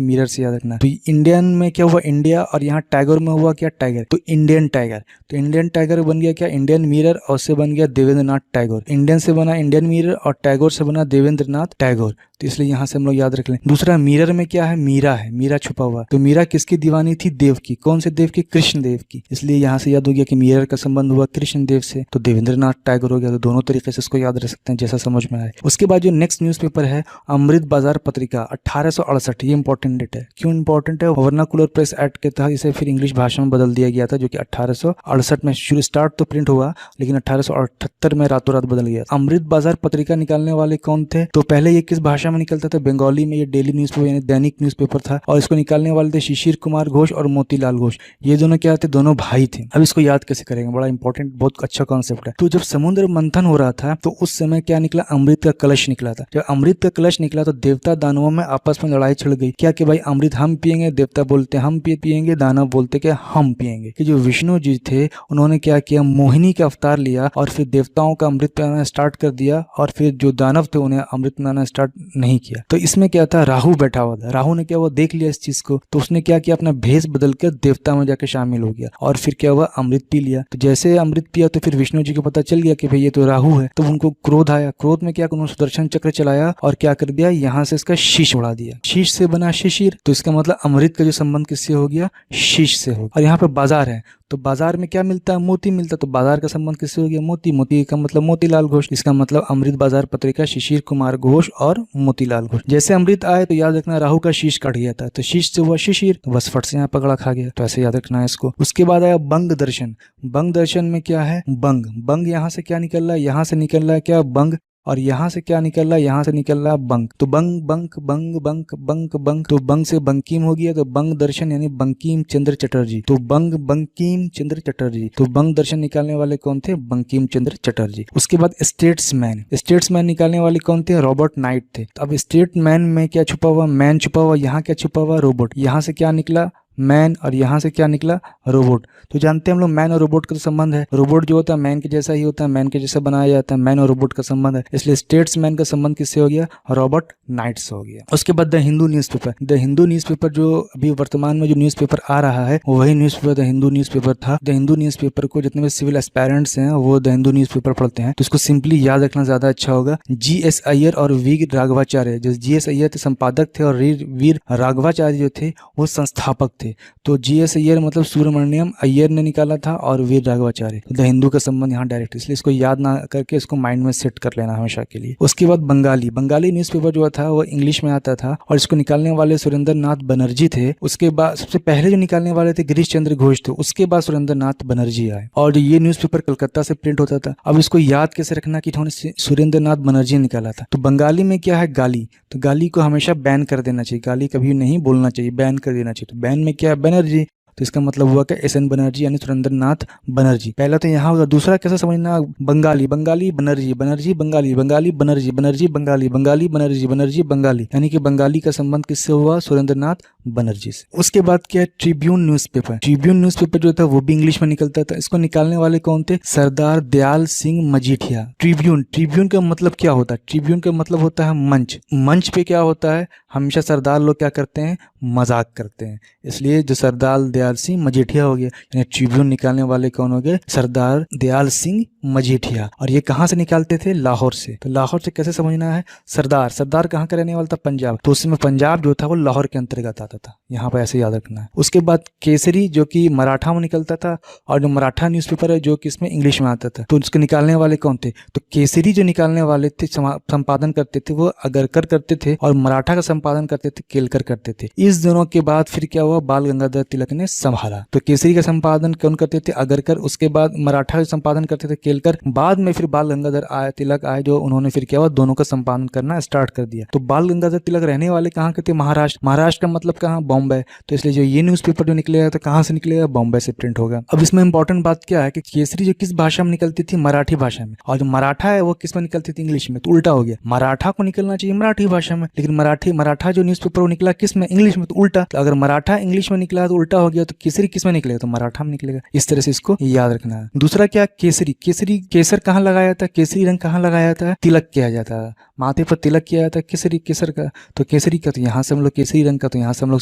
मिरर से याद रखना। तो इंडियन में क्या हुआ, इंडिया, और यहाँ टैगोर में हुआ क्या, टाइगर। तो इंडियन टाइगर, तो इंडियन टाइगर बन गया क्या, इंडियन मिरर, और से बन गया देवेंद्रनाथ टैगोर। इंडियन से बना इंडियन मिरर और टैगोर से बना देवेंद्रनाथ टैगोर। तो इसलिए यहाँ से हम लोग याद रख लें। दूसरा मिरर में क्या है, मीरा है, मीरा छुपा हुआ। तो मीरा किसकी दीवानी थी, देव की। कौन से देव की, कृष्ण देव की। इसलिए यहाँ से याद हो गया कि मिरर का संबंध हुआ कृष्ण देव से, तो देवेंद्रनाथ टैगोर हो गया। तो दोनों तरीके से इसको याद रख सकते हैं, जैसा समझ में आए। उसके बाद जो नेक्स्ट न्यूज़पेपर है, अमृत बाजार पत्रिका 1868। ये इंपॉर्टेंट डेट है। क्यों इंपॉर्टेंट है, वर्नाकुलर प्रेस एक्ट के तहत इसे फिर इंग्लिश भाषा में बदल दिया गया था, जो कि 1868 में शुरू स्टार्ट तो प्रिंट हुआ, लेकिन 1878 में रातों रात बदल गया। अमृत बाजार पत्रिका निकालने वाले कौन थे, तो पहले ये किस भाषा में निकलता था, बंगाली में। ये डेली न्यूज़पेपर यानी दैनिक न्यूज़पेपर था। और इसको निकालने वाले थे शिशिर कुमार घोष और मोतीलाल घोष। ये दोनों क्या थे, दोनों भाई थे। अब इसको याद कैसे करेंगे, बड़ा इंपॉर्टेंट, बहुत अच्छा कॉन्सेप्ट है। तो जब समुद्र मंथन हो रहा था तो उस समय क्या निकला, अमृत का कलश निकला था। जब अमृत का कलश निकला तो देवता दानवों में आपस में लड़ाई छिड़ गई। क्या कि भाई अमृत हम पिएंगे, देवता बोलते हम पिएंगे, दानव बोलते कि हम पिएंगे। कि जो विष्णु जी थे उन्होंने क्या किया, मोहिनी का अवतार लिया और फिर देवताओं का अमृत पिलाना स्टार्ट कर दिया, और फिर जो दानव थे उन्हें अमृत पिलाना स्टार्ट नहीं किया। तो इसमें क्या था, राहु बैठा हुआ था। राहु ने क्या हुआ, देख लिया इस चीज को, तो उसने क्या किया, अपना भेष बदलकर देवता में जाकर शामिल हो गया और फिर क्या हुआ, अमृत पी लिया। तो जैसे अमृत पिया तो फिर विष्णु जी को पता चल गया कि भाई ये तो राहु है। तो उनको क्रोध आया। क्रोध में क्या, उन्होंने सुदर्शन चक्र चलाया और क्या कर दिया, यहाँ से इसका शीश उड़ा दिया। शीश से बना शिशिर, तो इसका मतलब अमृत का जो संबंध किससे हो गया, शीश से हो। और यहाँ पे बाजार है, तो बाजार में क्या मिलता है, मोती मिलता है। तो बाजार का संबंध किससे हो गया, मोती। मोती का मतलब मोतीलाल घोष। इसका मतलब अमृत बाजार पत्रिका शिशिर कुमार घोष और मोतीलाल घोष। जैसे अमृत आए तो याद रखना राहु का शीश कट गया था, तो शीश से हुआ शिशिर, तो बस फट से यहाँ पकड़ा खा गया। तो ऐसे याद रखना है इसको। उसके बाद आया बंग दर्शन। बंग दर्शन में क्या है, बंग। बंग यहाँ से क्या निकल रहा है, यहाँ से निकल रहा है क्या, बंग और यहाँ से क्या निकल रहा है, यहाँ से निकल रहा है बंक, तो बंग बंक बंग बंक बंक बंक, तो बंग से बंकिम हो गया, तो बंग दर्शन यानी बंकिम चंद्र चटर्जी, तो बंग बंकिम चंद्र चटर्जी, तो बंग दर्शन निकालने वाले कौन थे, बंकिम चंद्र चटर्जी। उसके बाद स्टेट्समैन, स्टेट्समैन निकालने वाले कौन थे, रॉबर्ट नाइट थे। तो अब स्टेटमैन में क्या छुपा हुआ, मैन छुपा हुआ, यहाँ क्या छुपा हुआ, रोबोट, यहाँ से क्या निकला मैन और यहाँ से क्या निकला रोबोट। तो जानते हैं हम लोग मैन और रोबोट का तो संबंध है, रोबोट जो होता है मैन के जैसा ही होता है, मैन के जैसा बनाया जाता है, मैन और रोबोट का संबंध है, इसलिए स्टेट्समैन का संबंध किससे हो गया, रॉबर्ट नाइट से हो गया। उसके बाद the Hindu newspaper, the Hindu newspaper जो अभी वर्तमान में जो न्यूज़पेपर आ रहा है वही न्यूज़पेपर द हिंदू न्यूज़पेपर था। द हिंदू न्यूज़पेपर को जितने भी सिविल एस्पायरेंट्स हैं वो द हिंदू न्यूज़पेपर पढ़ते हैं, तो इसको सिंपली याद रखना ज्यादा अच्छा होगा। GS अय्यर और वी राघवाचार्य, जो GS अय्यर थे संपादक थे और वीर राघवाचार्य जो थे वो संस्थापक थे। तो GS अय्यर मतलब सुब्रमण्यम अय्यर ने निकाला था और वीर राघवाचार्य, द हिंदू का संबंध यहाँ डायरेक्ट, इसलिए इसको याद ना करके इसको माइंड में सेट कर लेना हमेशा के लिए। उसके बाद बंगाली, बंगाली न्यूज़पेपर जो था वो इंग्लिश में आता था और इसको निकालने वाले सुरेंद्र नाथ बनर्जी थे। उसके बाद सबसे पहले जो निकालने वाले थे गिरीश चंद्र घोष थे, उसके बाद सुरेंद्र नाथ बनर्जी आए और ये न्यूज़पेपर कलकत्ता से प्रिंट होता था। अब इसको याद कैसे रखना कि सुरेंद्र नाथ बनर्जी निकाला था। तो बंगाली में क्या है, गाली, तो गाली को हमेशा बैन कर देना चाहिए, गाली कभी नहीं बोलना चाहिए, बैन कर देना चाहिए। तो बैन में क्या है, बनर्जी, तो इसका मतलब हुआ कि SN बनर्जी यानी सुरेंद्र नाथ बनर्जी। पहला तो यहाँ होगा। दूसरा कैसे समझना, बंगाली, बंगाली बनर्जी, बनर्जी बंगाली, बंगाली बनर्जी, बनर्जी बंगाली, बंगाली बनर्जी, बनर्जी बंगाली, यानी कि बंगाली का संबंध किससे हुआ, सुरेंद्र नाथ बनर्जी से। उसके बाद क्या है, ट्रिब्यून न्यूज़पेपर, ट्रिब्यून न्यूज़पेपर जो था वो भी इंग्लिश में निकलता था। इसको निकालने वाले कौन थे, सरदार दयाल सिंह मजीठिया। ट्रिब्यून, ट्रिब्यून का मतलब क्या होता है, ट्रिब्यून का मतलब होता है मंच। मंच पे क्या होता है, हमेशा सरदार लोग क्या करते हैं, मजाक करते हैं, इसलिए जो सरदार दयाल सिंह मजीठिया हो गया, यानी ट्रिब्यून निकालने वाले कौन हो गए, सरदार दयाल सिंह मजीठिया। और ये कहाँ से निकालते थे, लाहौर से। तो लाहौर से कैसे समझना है, सरदार, सरदार कहाँ का रहने वाला था, पंजाब, तो उसमें पंजाब जो था वो लाहौर के अंतर्गत आता था, यहाँ पर ऐसे याद रखना है। उसके बाद केसरी जो कि मराठा में निकलता था और जो मराठा न्यूज़पेपर है जो कि इसमें इंग्लिश में आता था, तो उसके निकालने वाले कौन थे, तो केसरी जो निकालने वाले थे संपादन करते थे वो अगरकर करते थे और मराठा का संपादन करते थे केलकर करते थे। इस दोनों के बाद फिर क्या हुआ, बाल गंगाधर तिलक ने संभाला। तो केसरी का संपादन कौन करते थे, अगरकर, उसके बाद मराठा का संपादन करते थे केलकर, बाद में फिर बाल गंगाधर आए, तिलक आए, जो उन्होंने फिर क्या हुआ, दोनों का संपादन करना स्टार्ट कर दिया। तो बाल गंगाधर तिलक रहने वाले कहाँ के थे, महाराष्ट्र, महाराष्ट्र का मतलब कहाँ, बॉम्बे, तो इसलिए जो ये न्यूज़पेपर जो निकलेगा तो कहाँ से निकलेगा, बॉम्बे से प्रिंट होगा। अब इसमें इंपॉर्टेंट बात क्या है कि केसरी जो किस भाषा में निकलती थी, मराठी भाषा में, और जो मराठा है वो किस में निकलती थी, इंग्लिश में। तो उल्टा हो गया, मराठा को निकलना चाहिए मराठी भाषा में, लेकिन मराठा जो न्यूज़पेपर वो निकला किस में, इंग्लिश में, तो उल्टा। तो अगर मराठा इंग्लिश में निकला तो उल्टा हो गया, तो केसरी किस में निकलेगा, तो मराठा में निकलेगा। इस तरह से इसको याद रखना है। दूसरा क्या, केसरी, केसरी, केसर कहाँ लगाया जाता है, केसरी रंग कहाँ लगाया जाता है, तिलक किया जाता है, माथे पर तिलक किया जाता है केसरी, केसर का, तो केसरी का, तो यहाँ से हम लोग केसरी रंग का, तो यहाँ से हम लोग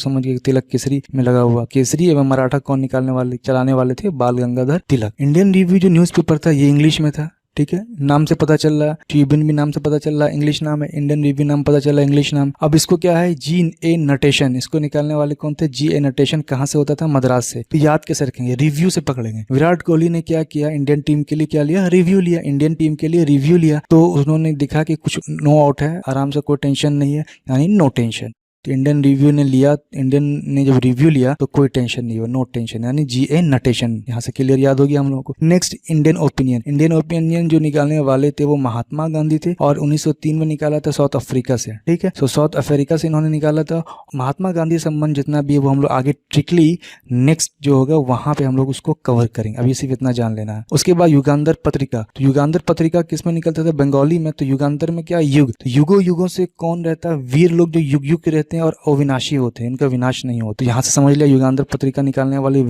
समझ गए तिलक केसरी में लगा हुआ। केसरी एवं मराठा कौन निकालने वाले, चलाने वाले थे, बाल गंगाधर तिलक। इंडियन रिव्यू जो न्यूज़पेपर था ये इंग्लिश में था, ठीक है, नाम से पता चल रहा, ट्रिब्यून भी नाम से पता चल रहा, इंग्लिश नाम है, इंडियन रिव्यू नाम पता चल रहा, इंग्लिश नाम। अब इसको क्या है, GA नटेशन, इसको निकालने वाले कौन थे, GA नटेशन कहाँ से होता था, मद्रास से। तो याद कैसे रखेंगे, रिव्यू से पकड़ेंगे। विराट कोहली ने क्या किया, इंडियन टीम के लिए क्या लिया, रिव्यू लिया, इंडियन टीम के लिए रिव्यू लिया, तो उन्होंने दिखा कि कुछ नो आउट है, आराम से, कोई टेंशन नहीं है, यानी नो टेंशन। तो इंडियन रिव्यू ने लिया, इंडियन ने जब रिव्यू लिया तो कोई टेंशन नहीं हुआ, नो टेंशन, यानी GA नटेशन। यहाँ से क्लियर याद हो गया हम लोगों को। Next, Indian opinion, Indian opinion जो निकालने वाले थे वो महात्मा गांधी थे और 1903 में निकाला था साउथ अफ्रीका से, ठीक है, तो साउथ अफ्रीका से इन्होंने निकाला था। महात्मा गांधी संबंध जितना भी है वो हम लोग आगे ट्रिकली नेक्स्ट जो होगा वहां पे हम लोग उसको कवर करेंगे, अभी सिर्फ इतना जान लेना है। उसके बाद युगांधर पत्रिका, तो युगांधर पत्रिका किस में निकलता था, बंगाली में। तो युगांधर में क्या, युग, तो युगों युगों से कौन रहता है, वीर लोग जो युग युग के रहते हैं और अविनाशी होते हैं, इनका विनाश नहीं होता। तो यहाँ से समझ लिया युगांधर पत्रिका निकालने वाले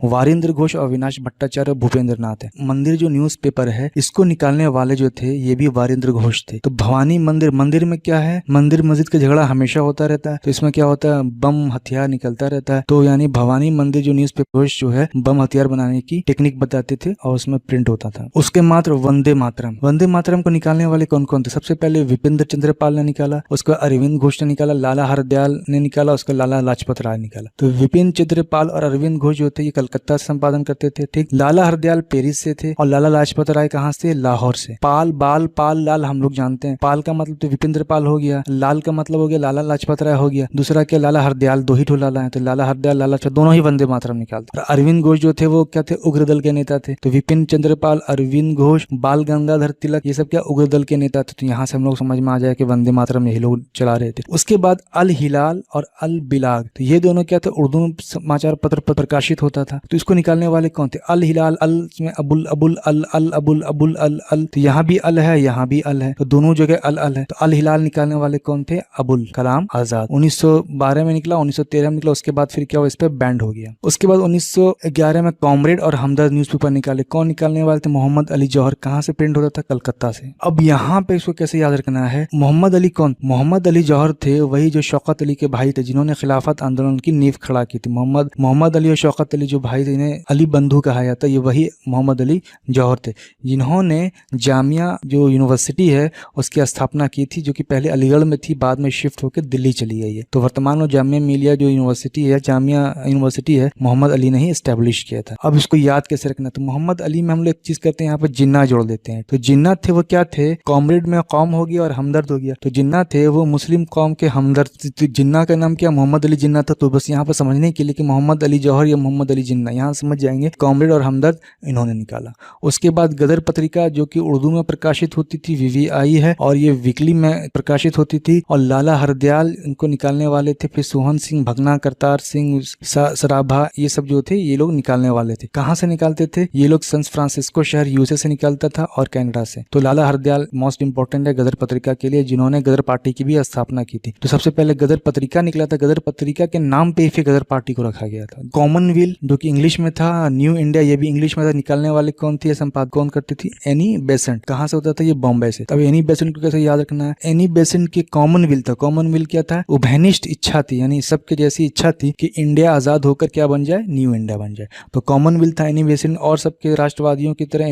वारिंद्र घोष, अविनाश भट्टाचार्य, भूपेंद्र नाथ है। मंदिर जो न्यूज़पेपर है इसको निकालने वाले जो थे ये भी वारिंद्र घोष थे। तो भवानी मंदिर, मंदिर में क्या है, मंदिर मस्जिद का झगड़ा हमेशा होता रहता है, तो इसमें क्या होता है, बम हथियार निकलता रहता है। तो यानी भवानी मंदिर जो न्यूज़पेपर जो है बम हथियार बनाने की टेक्निक बताते थे और उसमें प्रिंट होता था। उसके मात्र वंदे मातरम, वंदे मातरम को निकालने वाले कौन कौन थे, सबसे पहले विपिंद्र चंद्र पाल ने निकाला, उसके बाद अरविंद घोष ने निकाला, लाला हरदयाल ने निकाला, उसका लाला लाजपत राय निकाला। तो विपिन चंद्र पाल और अरविंद घोष जो थे ये कलकत्ता से संपादन करते थे, ठीक। लाला हरदयाल पेरिस से थे और लाला लाजपत राय कहाँ से, लाहौर से। पाल, बाल, पाल, लाल हम लोग जानते हैं। पाल का मतलब तो विपिंद्र पाल हो गया, लाल का मतलब हो गया लाला लाजपत राय हो गया, दूसरा क्या लाला हरदयाल, दो ही ठो लाला है, तो लाला हरदयाल लाला लाजपत दोनों ही वंदे मातरम निकालते। और अरविंद घोष जो थे वो क्या थे, उग्र दल के नेता थे। तो विपिन चंद्र पाल, अरविंद घोष, बाल गंगाधर तिलक ये सब क्या उग्र दल के नेता थे। तो यहाँ से हम लोग समझ में आ जाए कि वंदे मातरम यही लोग चला रहे थे। उसके बाद अल हिलाल और अल बिलाग, तो ये दोनों क्या थे, उर्दू में समाचार पत्र पर प्रकाशित होता था। तो इसको निकालने वाले कौन थे, अल हिलाल, अल में अबुल अबुल अल अल अबुल अबुल अल अल, तो यहाँ भी अल है यहाँ भी अल है, तो दोनों जगह अल अल है। तो अल हिलाल निकालने वाले कौन थे, अबुल कलाम आजाद। 1912 में निकला, 1913 में निकला। उसके बाद फिर क्या हुआ, इस पे बैंड हो गया। उसके बाद 1911 में कॉमरेड और हमदर्द न्यूज़पेपर निकाले। कौन निकालने वाले थे, मोहम्मद अली जौहर। कहाँ से प्रिंट होता था, कलकत्ता से। अब यहाँ पे इसको कैसे याद रखना है, मोहम्मद अली कौन, मोहम्मद अली जौहर थे वही जो शौकत अली के भाई थे जिन्होंने खिलाफत आंदोलन की नींव खड़ा की थी। मोहम्मद अली और शौकत अली जो भाई थे, इन्हें अली बंधु कहा जाता है, ये वही मोहम्मद अली जौहर थे जिन्होंने जामिया जो यूनिवर्सिटी है उसकी स्थापना की थी, जो कि पहले अलीगढ़ में थी, बाद में शिफ्ट होकर दिल्ली चली गई है। तो वर्तमान में जामिया मिलिया जो यूनिवर्सिटी है, जामिया यूनिवर्सिटी है, मोहम्मद अली ने ही एस्टेब्लिश किया था। अब इसको याद कैसे रखना, तो मोहम्मद अली में हम लोग एक चीज करते हैं, यहाँ पर जिन्ना जोड़ देते हैं। तो जिन्ना थे वो क्या थे, कॉमरेड में कौम हो गया और हमदर्द हो गया। तो जिन्ना थे वो मुस्लिम कौम के हमदर्द। तो जिन्ना का नाम क्या, मोहम्मद अली जिन्ना था। तो बस यहाँ पर समझने के लिए कि मोहम्मद अली जौहर या मोहम्मद अली जिन्ना, यहाँ समझ जाएंगे कॉमरेड और हमदर्द इन्होंने निकाला। उसके बाद गदर पत्रिका जो कि उर्दू में प्रकाशित होती थी, VVI है, और ये वीकली में प्रकाशित होती थी। और लाला हरदयाल इनको निकालने वाले थे। फिर सोहन सिंह भगना, करतार सिंह सराभा, ये सब जो थे ये लोग निकालने वाले थे। कहाँ से निकालते थे ये लोग, सैन फ्रांसिस्को शहर USA से निकालता था और कनाडा से। तो लाला हरदयाल मोस्ट इंपोर्टेंट है गदर पत्रिका के लिए, जिन्होंने गदर पार्टी की भी स्थापना की थी। तो सबसे पहले गदर पत्रिका निकला था, गदर पत्रिका के नाम पे ही फिर गदर पार्टी को रखा गया था। कॉमनवेल्थ जो कि इंग्लिश में था, न्यू इंडिया ये भी इंग्लिश में था। निकालने वाले कौन थी, संपादक कौन करती थी, एनी बेसेंट। कहाँ से होता था, ये बॉम्बे से। तब एनी बेसेंट को कैसे याद रखना है, एनी बेसेंट की कॉमनवेल्थ था। कॉमनवेल्थ क्या था, उभयनिष्ठ इच्छा थी, यानी सबके जैसी इच्छा थी कि इंडिया आजाद होकर क्या बन जाए, न्यू इंडिया बन जाए। तो कॉमनवेल्थ था एनी बेसेंट, और सबके राष्ट्रवादियों की तरह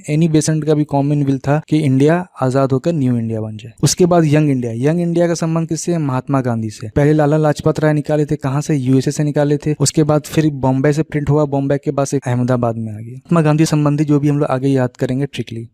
एनी बेसेंट का भी कॉमनवेल्थ था कि इंडिया आजाद होकर न्यू इंडिया बन जाए। उसके बाद यंग इंडिया, यंग इंडिया का संबंध किससे, महात्मा गांधी से। पहले लाला लाजपत राय निकाले थे, कहाँ से, USA से निकाले थे। उसके बाद फिर बॉम्बे से प्रिंट हुआ, बॉम्बे के बाद से अहमदाबाद में आ गया। महात्मा गांधी संबंधी जो भी हम लोग आगे याद करेंगे ट्रिकली।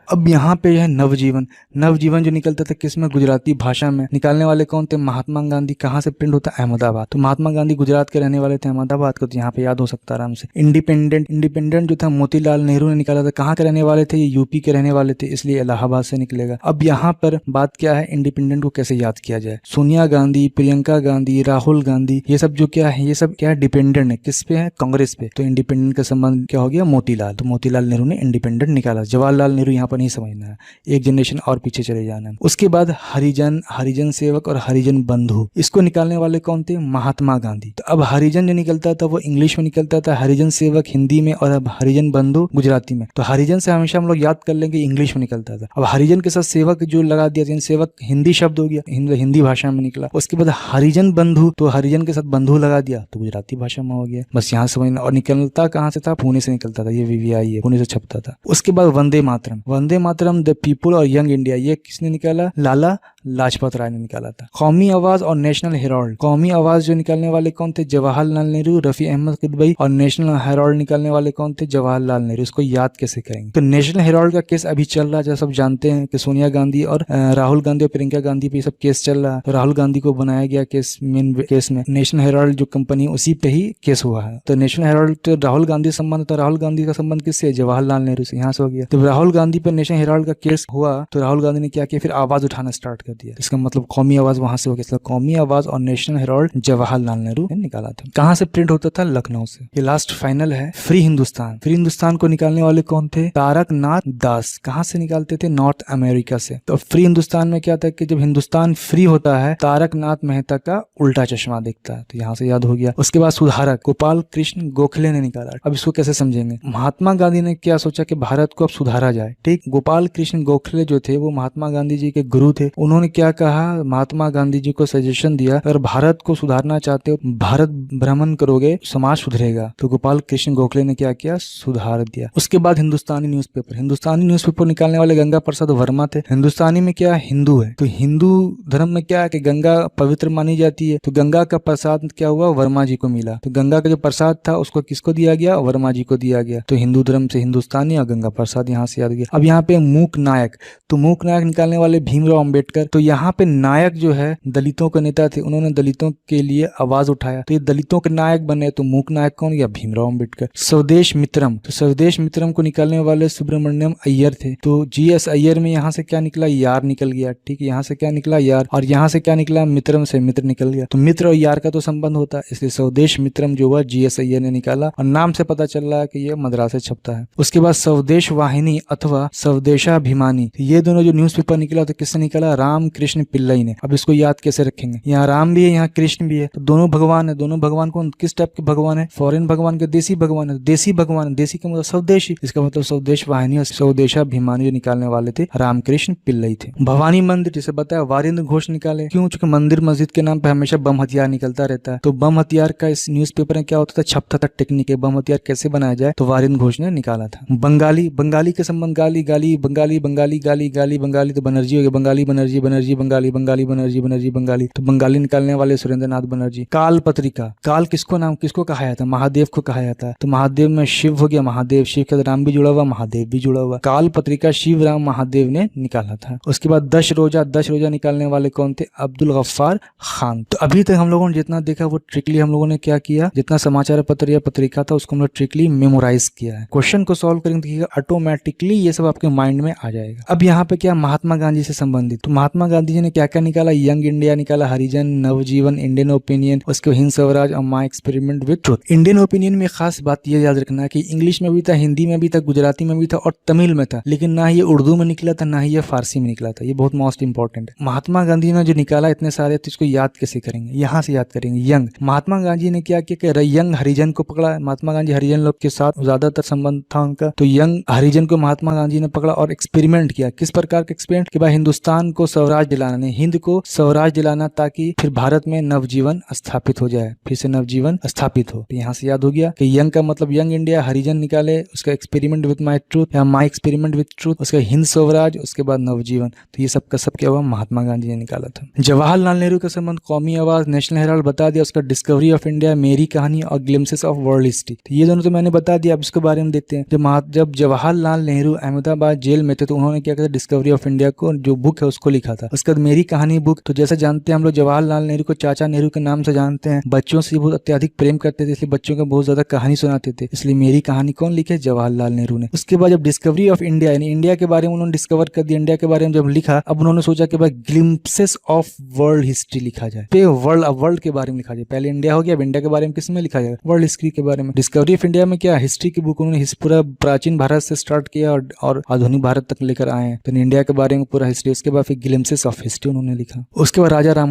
अब यहाँ पे है नवजीवन। नवजीवन जो निकलता था किसमें, गुजराती भाषा में। निकालने वाले कौन थे, महात्मा गांधी। कहाँ से प्रिंट होता है, अहमदाबाद। तो महात्मा गांधी गुजरात के रहने वाले थे, अहमदाबाद को, तो यहाँ पे याद हो सकता है आराम से। इंडिपेंडेंट जो था मोतीलाल नेहरू ने निकाला था। कहाँ के रहने वाले थे, ये UP के रहने वाले थे, इसलिए इलाहाबाद से निकलेगा। अब यहाँ पर बात क्या है, इंडिपेंडेंट को कैसे याद किया जाए। सोनिया गांधी, प्रियंका गांधी, राहुल गांधी, ये सब जो क्या है, ये सब क्या है, डिपेंडेंट है। किस पे है, कांग्रेस पे। तो इंडिपेंडेंट का संबंध क्या हो गया, मोतीलाल। तो मोतीलाल नेहरू ने इंडिपेंडेंट निकाला। जवाहरलाल नेहरू यहाँ पर नहीं समझना है, एक जनरेशन और पीछे चले जाना है। उसके बाद हरिजन सेवक और हरिजन बंधु, इसको निकालने वाले कौन थे, महात्मा गांधी। तो अब हरिजन जो निकलता था वो इंग्लिश में निकलता था, हरिजन सेवक हिंदी में, और अब हरिजन बंधु गुजराती में। तो हरिजन से हमेशा हम लोग याद कर लेंगे इंग्लिश में निकलता था। अब हरिजन के साथ सेवक जो लगा दिया, सेवक हिंदी शब्द हो गया, हिंदी भाषा में निकला। उसके बाद हरिजन बंधु, तो हरिजन के साथ बंधु लगा दिया तो गुजराती भाषा में हो गया। बस यहाँ समझना। और निकलता कहाँ से था, पुणे से निकलता था, ये VVI है, पुणे से छपता था। उसके बाद वंदे मातरम। वंदे मातरम द पीपुल और यंग इंडिया, ये किसने निकाला, लाला लाजपत राय ने निकाला था। कौमी आवाज और नेशनल हेराल्ड। कौमी आवाज जो निकालने वाले कौन थे, जवाहरलाल नेहरू, रफी अहमद किदवई। और नेशनल हेराल्ड निकालने वाले कौन थे, जवाहरलाल नेहरू। इसको याद कैसे करेंगे, तो नेशनल हेराल्ड का केस अभी चल रहा है, जैसा सब जानते हैं कि सोनिया गांधी और राहुल गांधी और प्रियंका गांधी पे सब केस चल रहा है। तो राहुल गांधी को बनाया गया केस, मेन केस में नेशनल हेराल्ड जो कंपनी उसी पे ही केस हुआ है। तो नेशनल हेराल्ड तो राहुल गांधी संबंध, तो राहुल गांधी का संबंध किससे, जवाहरलाल नेहरू से, यहाँ से हो गया। तो राहुल गांधी पे नेशनल हेराल्ड का केस हुआ तो राहुल गांधी ने क्या किया, फिर आवाज उठाना स्टार्ट कर दिया। इसका मतलब कौमी आवाज वहां से हो गया। इसलिए कौमी आवाज और नेशनल हेराल्ड जवाहरलाल नेहरू ने निकाला था। कहां से प्रिंट होता था, लखनऊ से। ये लास्ट फाइनल है, फ्री हिंदुस्तान। फ्री हिंदुस्तान को निकालने वाले कौन थे, तारकनाथ दास। कहां से निकालते थे, नॉर्थ अमेरिका से। तो फ्री हिंदुस्तान में क्या था कि जब हिंदुस्तान फ्री होता है तारकनाथ मेहता का उल्टा चश्मा दिखता है, तो यहाँ से याद हो गया। उसके बाद सुधारक गोपाल कृष्ण गोखले ने निकाला। अब इसको कैसे समझेंगे, महात्मा गांधी ने क्या सोचा कि भारत को अब सुधारा जाए, ठीक। गोपाल कृष्ण गोखले जो थे वो महात्मा गांधी जी के गुरु थे। उन्होंने क्या कहा, महात्मा गांधी जी को सजेशन दिया, अगर भारत को सुधारना चाहते हो, भारत भ्रमण करोगे, समाज सुधरेगा। तो गोपाल कृष्ण गोखले ने क्या किया, सुधार दिया। उसके बाद हिंदुस्तानी न्यूज़पेपर निकालने वाले गंगा प्रसाद वर्मा थे। हिंदुस्तानी में क्या, हिंदू है, तो हिंदू धर्म में क्या है कि गंगा पवित्र मानी जाती है, तो गंगा का प्रसाद क्या हुआ, वर्मा जी को मिला। तो गंगा का जो प्रसाद था उसको किसको दिया गया, वर्मा जी को दिया गया। तो हिंदू धर्म से हिंदुस्तानी और गंगा प्रसाद यहाँ से याद गया। अब यहाँ पे मूक नायक, तो मूक नायक निकालने वाले भीमराव अंबेडकर। तो यहाँ पे नायक जो है दलितों के नेता थे, उन्होंने दलितों के लिए आवाज उठाया, तो ये दलितों के नायक बने। तो मूक नायक कौन, या भीमराव अंबेडकर। स्वदेश मित्रम, तो स्वदेश मित्रम को निकालने वाले सुब्रमण्यम अय्यर थे। तो जीएस अय्यर में यहाँ से क्या निकला, यार निकल गया। ठीक है, यहाँ से क्या निकला, यार, और यहाँ से क्या निकला, मित्रम से मित्र निकल गया। तो मित्र और यार का तो संबंध होता है, इसलिए स्वदेश मित्रम जो हुआ जीएस अय्यर ने निकाला, और नाम से पता चल रहा है कि यह मद्रास से छपता है। उसके बाद स्वदेश वाहिनी अथवा स्वदेशाभिमानी, ये दोनों जो न्यूज़पेपर निकला तो किससे निकला, राम कृष्ण पिल्लई ने। अब इसको याद कैसे रखेंगे, यहाँ राम भी है, यहाँ कृष्ण भी है, तो दोनों भगवान है। दोनों भगवान कौन, किस टाइप के भगवान है, फॉरेन भगवान के देसी भगवान है, देसी भगवान, देसी का मतलब स्वदेशी, इसका मतलब स्वदेश वाहिनी और स्वदेशाभिमानी जो निकालने वाले थे रामकृष्ण पिल्लई थे। भवानी मंदिर जिसे बताया वारेंद्र घोष निकाले, क्यों, चूंकि मंदिर मस्जिद के नाम पे हमेशा बम हथियार निकलता रहता है, तो बम हथियार का इस न्यूज़पेपर में क्या होता था, छपता था टेक्निक है, बम हथियार कैसे बनाया जाए, तो वारेंद्र घोष ने निकाला था। बंगाली, बंगाली के संबंध, गाली गाली बंगाली, बंगाली गाली गाली बंगाली, तो बनर्जी हो गया, बंगाली बनर्जी, बनर्जी बंगाली, बंगाली बनर्जी, बनर्जी बंगाली, तो बंगाली निकालने वाले सुरेंद्र नाथ बनर्जी। काल पत्रिका, काल किसको नाम, किसको कहा जाता है, महादेव को कहा जाता है, तो महादेव में शिव हो गया, महादेव, शिव के राम भी जुड़ा हुआ, महादेव भी जुड़ा हुआ। काल पत्रिका शिव राम महादेव ने निकाला था। उसके बाद 10 रोजा, 10 रोजा निकालने वाले कौन थे, अब्दुल गफ्फार खान। तो अभी तक हम लोगों ने जितना देखा वो ट्रिकली हम लोगों ने क्या किया, जितना समाचार पत्र या पत्रिका था उसको हम लोग ट्रिकली मेमोराइज किया है। क्वेश्चन को सॉल्व करेंगे ऑटोमेटिकली ये सब आपके माइंड में आ जाएगा। अब यहाँ पे क्या, महात्मा गांधी से संबंधित, तो महात्मा गांधी जी ने क्या क्या निकाला, यंग इंडिया निकाला, हरिजन, नवजीवन, इंडियन ओपिनियन, उसके हिंद स्वराज और my experiment with truth. Indian opinion में खास बात ये याद रखना कि इंग्लिश में भी था, हिंदी में भी था, गुजराती में भी था और तमिल में था, लेकिन ना ये उर्दू में निकला था, ना ही ये फारसी में निकला था। ये बहुत मोस्ट इंपॉर्टेंट है। महात्मा गांधी ने जो निकाला इतने सारे, तो इसको याद कैसे करेंगे, यहाँ से याद करेंगे। यंग, महात्मा गांधी ने क्या किया कि यंग हरिजन को पकड़ा। महात्मा गांधी हरिजन लोग के साथ ज्यादातर संबंध था उनका, तो यंग हरिजन को महात्मा गांधी ने पकड़ा और एक्सपेरिमेंट किया। किस प्रकार का एक्सपेरिमेंट, कि भाई हिंदुस्तान को स्वराज दिलाना, नहीं हिंद को स्वराज दिलाना, ताकि फिर भारत में नवजीवन स्थापित हो जाए, फिर से नवजीवन स्थापित हो। तो यहाँ से याद हो गया कि यंग का मतलब यंग इंडिया, हरिजन निकाले, उसका एक्सपेरिमेंट विद माई ट्रूथ या माई एक्सपेरिमेंट विद ट्रूथ, उसका हिंद स्वराज, उसके बाद नवजीवन। तो ये सब का सब क्या हुआ, महात्मा गांधी ने निकाला था। जवाहरलाल नेहरू का संबंध, कौमी आवाज, नेशनल हेराल्ड बता दिया, उसका डिस्कवरी ऑफ इंडिया, मेरी कहानी और ग्लिम्सेस ऑफ वर्ल्ड हिस्ट्री। तो ये दोनों तो मैंने बता दिया। अब इसके बारे में देखते हैं। जब जवाहरलाल नेहरू अहमदाबाद जेल में थे तो उन्होंने क्या किया, डिस्कवरी ऑफ इंडिया को जो बुक है उसको लिखा था। उसके बाद मेरी कहानी बुक, तो जैसे जानते हैं हम लोग जवाहरलाल नेहरू को चाचा नेहरू के नाम से जानते हैं, बच्चों से बहुत अत्यधिक प्रेम करते थे, इसलिए बच्चों को बहुत ज्यादा कहानी सुनाते थे, इसलिए मेरी कहानी कौन लिखे, जवाहरलाल नेहरू ने। उसके बाद जब डिस्कवरी ऑफ इंडिया यानी इंडिया के बारे में उन्होंने डिस्कवर कर दिया, इंडिया के बारे में जब लिखा, अब उन्होंने सोचा कि भाई ग्लिम्पसेस ऑफ वर्ल्ड हिस्ट्री लिखा जाए, पे वर्ल्ड के बारे में लिखा जाए। पहले इंडिया हो गया, अब इंडिया के बारे में किसमें लिखा जाएगा, वर्ल्ड हिस्ट्री के बारे में। डिस्कवरी ऑफ इंडिया में क्या, हिस्ट्री की बुक उन्होंने पूरा प्राचीन भारत से स्टार्ट किया और आधुनिक भारत तक लेकर आए हैं, तो इंडिया के बारे में पूरा हिस्ट्री। उसके बाद फिर ग्लिम्पसेस ऑफ हिस्ट्री उन्होंने लिखा। उसके बाद राजा राम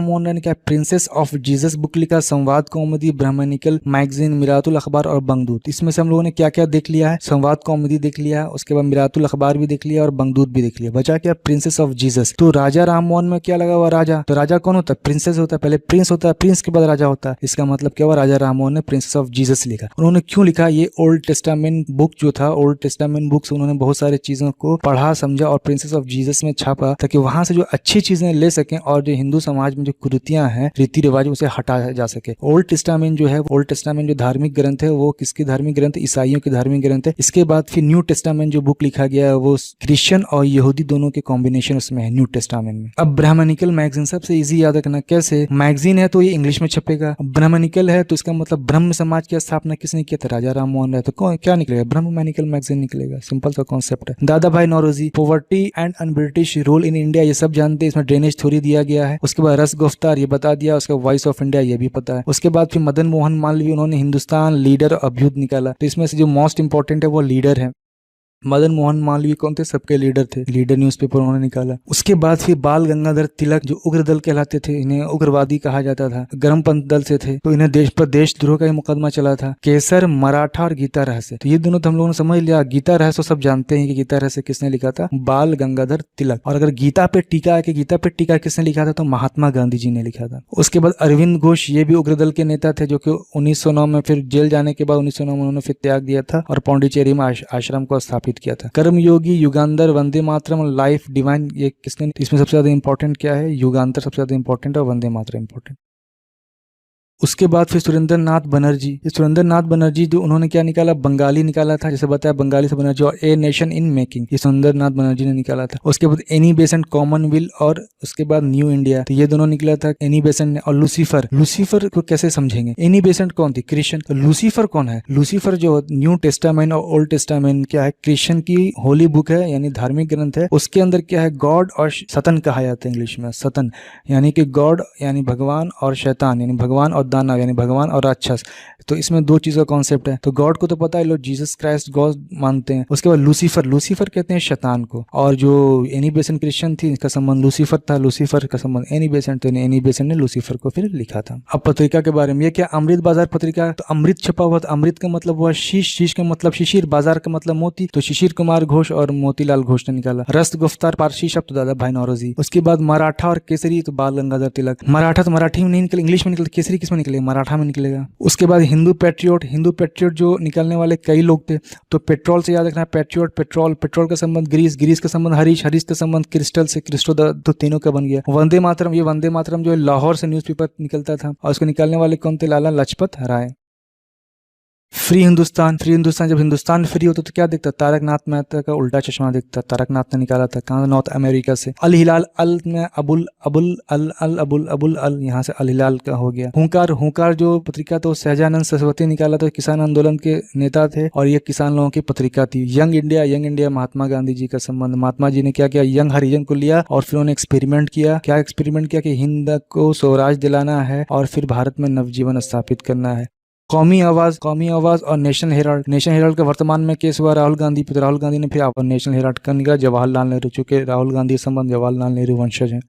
मोहन राय ने क्या, प्रिंसेस ऑफ जीसस बुक लिखा, संवाद कौमुदी, ब्राह्मणिकल मैगजीन, मिरातुल अखबार और बंगदूत। इसमें से हम लोगों ने क्या क्या देख लिया है, संवाद कौमुदी देख लिया, उसके बाद मिरातुल अखबार भी देख लिया और बंगदूत भी देख लिया। बचा क्या, प्रिंसेस ऑफ जीसस। तो राजा राम मोहन में क्या लगा हुआ, राजा, तो राजा कौन होता है, प्रिंसेस होता है, पहले प्रिंस होता है, प्रिंस के बाद राजा होता है। इसका मतलब क्या हुआ, राजा राम मोहन ने प्रिंसेस ऑफ जीसस लिखा। उन्होंने क्यों लिखा, ये ओल्ड टेस्टामेंट बुक जो था, ओल्ड टेस्टामेंट बुक से उन्होंने बहुत सारी चीजों को पढ़ा समझा और प्रिंसेस ऑफ जीसस में छापा, ताकि वहां से जो अच्छी चीजें ले सकें और जो हिंदू समाज में जो कुरीतियां हैं, रीति रिवाज, उसे हटाया जा सके। ओल्ड टेस्टामेंट जो है, ओल्ड टेस्टामेंट जो धार्मिक ग्रंथ है, वो किसकी धार्मिक ग्रंथ, ईसाइयों की धार्मिक ग्रंथ है। इसके बाद फिर न्यू टेस्टामेंट जो बुक लिखा गया है वो क्रिश्चियन और यहूदी दोनों के कॉम्बिनेशन उसमें है न्यू टेस्टामेंट में। अब ब्राह्मणिकल मैगजीन सबसे इजी याद रखना, कैसे, मैगजीन है तो ये इंग्लिश में छपेगा, ब्राह्मणिकल है तो इसका मतलब ब्रह्म समाज की स्थापना किसने किया था, राजा राम मोहन राय। तो क्या निकलेगा, ब्राह्मणिकल मैगजीन निकलेगा। सिंपल सा कॉन्सेप्ट है। Dadabhai Naoroji, poverty and unBritish rule in India, ये सब जानते हैं, इसमें ड्रेनेज थ्योरी दिया गया है। उसके बाद रस गुफ्तार ये बता दिया, उसका वॉइस ऑफ इंडिया ये भी पता है। उसके बाद फिर मदन मोहन मालवीय, उन्होंने हिंदुस्तान लीडर अभ्युदय निकाला, तो इसमें से जो मोस्ट इंपॉर्टेंट है वो लीडर है। मदन मोहन मालवीय कौन थे? सबके लीडर थे, लीडर न्यूज़पेपर उन्होंने निकाला। उसके बाद फिर बाल गंगाधर तिलक जो उग्र दल कहलाते थे, इन्हें उग्रवादी कहा जाता था, गर्मपंथ दल से थे, तो इन्हें देशद्रोह का ही मुकदमा चला था। केसर मराठा और गीता रहस्य, तो ये दोनों तो हम लोगों ने समझ लिया। गीता रहस्य सब जानते हैं कि गीता रहस्य किसने लिखा था? बाल गंगाधर तिलक। और अगर गीता पे टीका है कि गीता पे टीका किसने लिखा था, तो महात्मा गांधी जी ने लिखा था। उसके बाद अरविंद घोष, ये भी उग्र दल के नेता थे, जो कि 1909 में फिर जेल जाने के बाद 1909 में उन्होंने फिर त्याग दिया था और पौंडीचेरी में आश्रम को स्थापित किया था। कर्मयोगी, युगांधर, वंदे मातरम, लाइफ डिवाइन, ये किसने? इसमें सबसे ज्यादा इंपॉर्टेंट क्या है? युगांधर सबसे ज्यादा इंपॉर्टेंट और वंदे मातरम इंपॉर्टेंट। उसके बाद फिर सुरेंद्र नाथ बनर्जी, ये सुरेंद्र नाथ बनर्जी जो उन्होंने क्या निकाला? बंगाली निकाला था, जैसे बताया बंगाली से बनर्जी, और ए नेशन इन मेकिंग, ये सुरेंद्र नाथ बनर्जी ने निकाला था। उसके बाद एनी बेसेंट, कॉमनवेल्थ, और उसके बाद न्यू इंडिया, तो ये दोनों निकला था एनी बेसेंट ने। और लूसीफर, लूसीफर को कैसे समझेंगे? एनी बेसेंट कौन थी? क्रिश्चियन, तो लूसीफर कौन है? लूसीफर जो न्यू टेस्टामेंट और ओल्ड टेस्टामेंट क्या है? क्रिश्चियन की होली बुक है, यानी धार्मिक ग्रंथ है। उसके अंदर क्या है? गॉड और सतन कहा जाता है इंग्लिश में, सतन यानी कि गॉड यानी भगवान, और शैतान यानी भगवान, और दानव यानी भगवान और राक्षस। तो इसमें दो चीज का कॉन्सेप्ट है। तो गॉड को तो पता है, लोग जीसस क्राइस्ट गॉड मानते हैं। उसके बाद लूसीफर, लूसीफर कहते हैं शैतान को। और जो एनी बेसेंट क्रिश्चियन थी, इसका संबंध लूसीफर था, लूसीफर का संबंध एनी बेसेंट, तो एनी बेसेंट ने लूसीफर को फिर लिखा था। अब पत्रिका के बारे में, ये क्या? अमृत बाजार पत्रिका, तो अमृत छपा हुआ था। अमृत का मतलब हुआ शीश, शीश का मतलब शिशिर, बाजार का मतलब मोती, तो शिशिर कुमार घोष और मोतीलाल घोष ने निकाला। रस्त गुफ्तार पारसी शब्द, दादा भाई नौरोजी। उसके बाद मराठा और केसरी, तो बाल गंगाधर तिलक। मराठा तो मराठी में नहीं निकले, इंग्लिश में निकले, केसरी किस में निकले? मराठा में निकलेगा। उसके बाद हिंदू पैट्रियट, हिंदू पैट्रियट जो निकलने वाले कई लोग थे, तो पेट्रोल से याद रखना, पैट्रियट पेट्रोल, पेट्रोल का संबंध ग्रीस, ग्रीस का संबंध हरीश, हरीश का संबंध क्रिस्टल से, क्रिस्टो, तो तीनों का बन गया। वंदे मातरम, ये वंदे मातरम जो है लाहौर से न्यूज़पेपर निकलता था, और उसको निकालने वाले कौन थे? लाला लाजपत राय। फ्री हिंदुस्तान, फ्री हिंदुस्तान, जब हिंदुस्तान फ्री होता तो क्या दिखता? तारक नाथ मेहता का उल्टा चश्मा दिखता। तारक नाथ ने निकाला था, कहाँ? नॉर्थ अमेरिका से। अल हिलाल, अल में अबुल अबुल अल अल अबुल अबुल अल, यहाँ से अल हिलाल का हो गया। हुंकार, हुंकार जो पत्रिका तो सहजानंद सरस्वती निकाला था, किसान आंदोलन के नेता थे, और ये किसान लोगों की पत्रिका थी। Young India, young India Mahatma Gandhi ji का संबंध। महात्मा जी ने क्या किया? यंग हरिजन को लिया और फिर उन्होंने एक्सपेरिमेंट किया। क्या एक्सपेरिमेंट किया? कि हिंद को स्वराज दिलाना है और फिर भारत में नवजीवन स्थापित करना है। कौमी आवाज, कौमी आवाज और नेशनल हेराल्ड, नेशनल हेराल्ड का वर्तमान में केस हुआ राहुल गांधी पे, राहुल गांधी ने फिर नेशनल हेराल्ड का निकाला। जवाहरलाल नेहरू, चूंकि राहुल गांधी संबंध जवाहरलाल नेहरू वंशज हैं।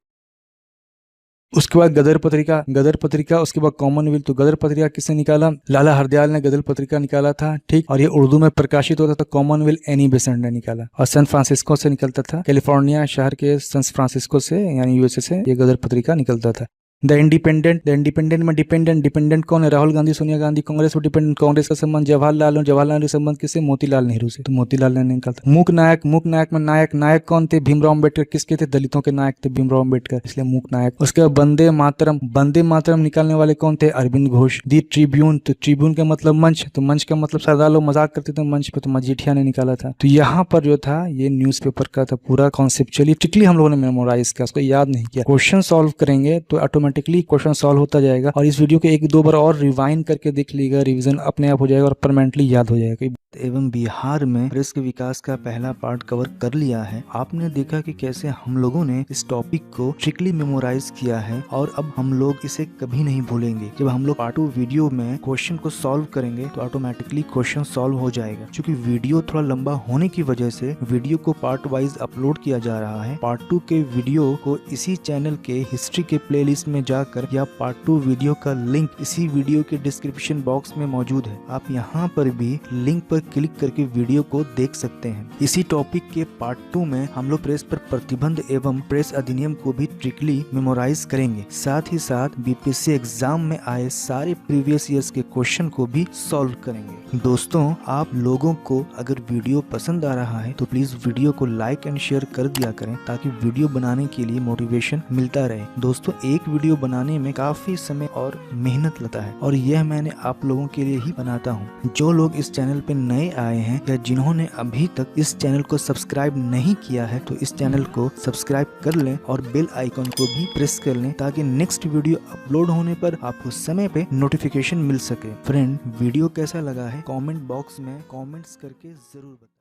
उसके बाद गदर पत्रिका, गदर पत्रिका, उसके बाद कॉमनवेल्थ, तो गदर पत्रिका किसने निकाला? लाला हरदयाल ने गदर पत्रिका निकाला था, ठीक। और ये उर्दू में प्रकाशित होता था। कॉमनवेल्थ एनी बेसेंट ने निकाला, और सैन फ्रांसिस्को से निकलता था, कैलिफोर्निया शहर के सैन फ्रांसिस्को से यानी यूएसए से ये गदर पत्रिका निकलता था। द इंडिपेंडेंट, द इंडिपेंडेंट में डिपेंडेंट, डिपेंडेंट कौन है? राहुल गांधी, सोनिया गांधी, कांग्रेस और डिपेंडेंट, कांग्रेस का संबंध जवाहरलाल, और जवाहरलाल नेहरू संबंध किससे? मोतीलाल नेहरू से, तो मोतीलाल ने निकाला। मूक नायक, मूक नायक में नायक, नायक कौन थे? भीमराव अम्बेडकर, किसके थे? दलितों के नायक थे भीमराव अम्बेडकर, इसलिए मूक नायक। उसके बाद वंदे मातरम, वंदे मातरम निकालने वाले कौन थे? अरविंद घोष। दी ट्रिब्यून, तो ट्रिब्यून का मतलब मंच, तो मंच का मतलब सरदार लोग मजाक करते थे मंच पे, तो मजीठिया ने निकाला था। तो यहाँ पर जो था ये न्यूज़पेपर का था पूरा कॉन्सेप्चुअली स्ट्रिक्टली हम लोगों ने मेमोराइज किया, उसको याद नहीं किया। क्वेश्चन सॉल्व करेंगे तो ऑटोमेटिकली क्वेश्चन सॉल्व होता जाएगा, और इस वीडियो को एक दो बार और रिवाइंड करके देख लीजिएगा, रिवीजन अपने आप हो जाएगा और परमानेंटली याद हो जाएगा। एवं बिहार में प्रेस के विकास का पहला पार्ट कवर कर लिया है। आपने देखा कि कैसे हम लोगों ने इस टॉपिक को स्ट्रिक्टली मेमोराइज किया है, और अब हम लोग इसे कभी नहीं भूलेंगे। जब हम लोग पार्ट 2 वीडियो में क्वेश्चन को सॉल्व करेंगे तो ऑटोमेटिकली क्वेश्चन सॉल्व हो जाएगा। क्योंकि वीडियो थोड़ा लंबा होने की वजह से वीडियो को पार्ट वाइज अपलोड किया जा रहा है। पार्ट 2 के वीडियो को इसी चैनल के हिस्ट्री के प्लेलिस्ट में जाकर, या पार्ट 2 वीडियो का लिंक इसी वीडियो के डिस्क्रिप्शन बॉक्स में मौजूद है, आप यहाँ पर भी लिंक पर क्लिक करके वीडियो को देख सकते हैं। इसी टॉपिक के पार्ट 2 में हम लोग प्रेस पर प्रतिबंध एवं प्रेस अधिनियम को भी स्ट्रिक्टली मेमोराइज करेंगे। साथ ही साथ बीपीएससी एग्जाम में आए सारे प्रीवियस ईयर्स के क्वेश्चन को भी सॉल्व करेंगे। दोस्तों, आप लोगों को अगर वीडियो पसंद आ रहा है तो प्लीज वीडियो को लाइक एंड शेयर कर दिया करें, ताकि वीडियो बनाने के लिए मोटिवेशन मिलता रहे। दोस्तों, एक वीडियो बनाने में काफी समय और मेहनत लगता है, और यह मैंने आप लोगों के लिए ही बनाता हूँ। जो लोग इस चैनल पे नए आए हैं या जिन्होंने अभी तक इस चैनल को सब्सक्राइब नहीं किया है, तो इस चैनल को सब्सक्राइब कर लें और बेल आइकन को भी प्रेस कर लें, ताकि नेक्स्ट वीडियो अपलोड होने पर आपको समय पे नोटिफिकेशन मिल सके। फ्रेंड, वीडियो कैसा लगा है कमेंट बॉक्स में कमेंट्स करके जरूर बताएं।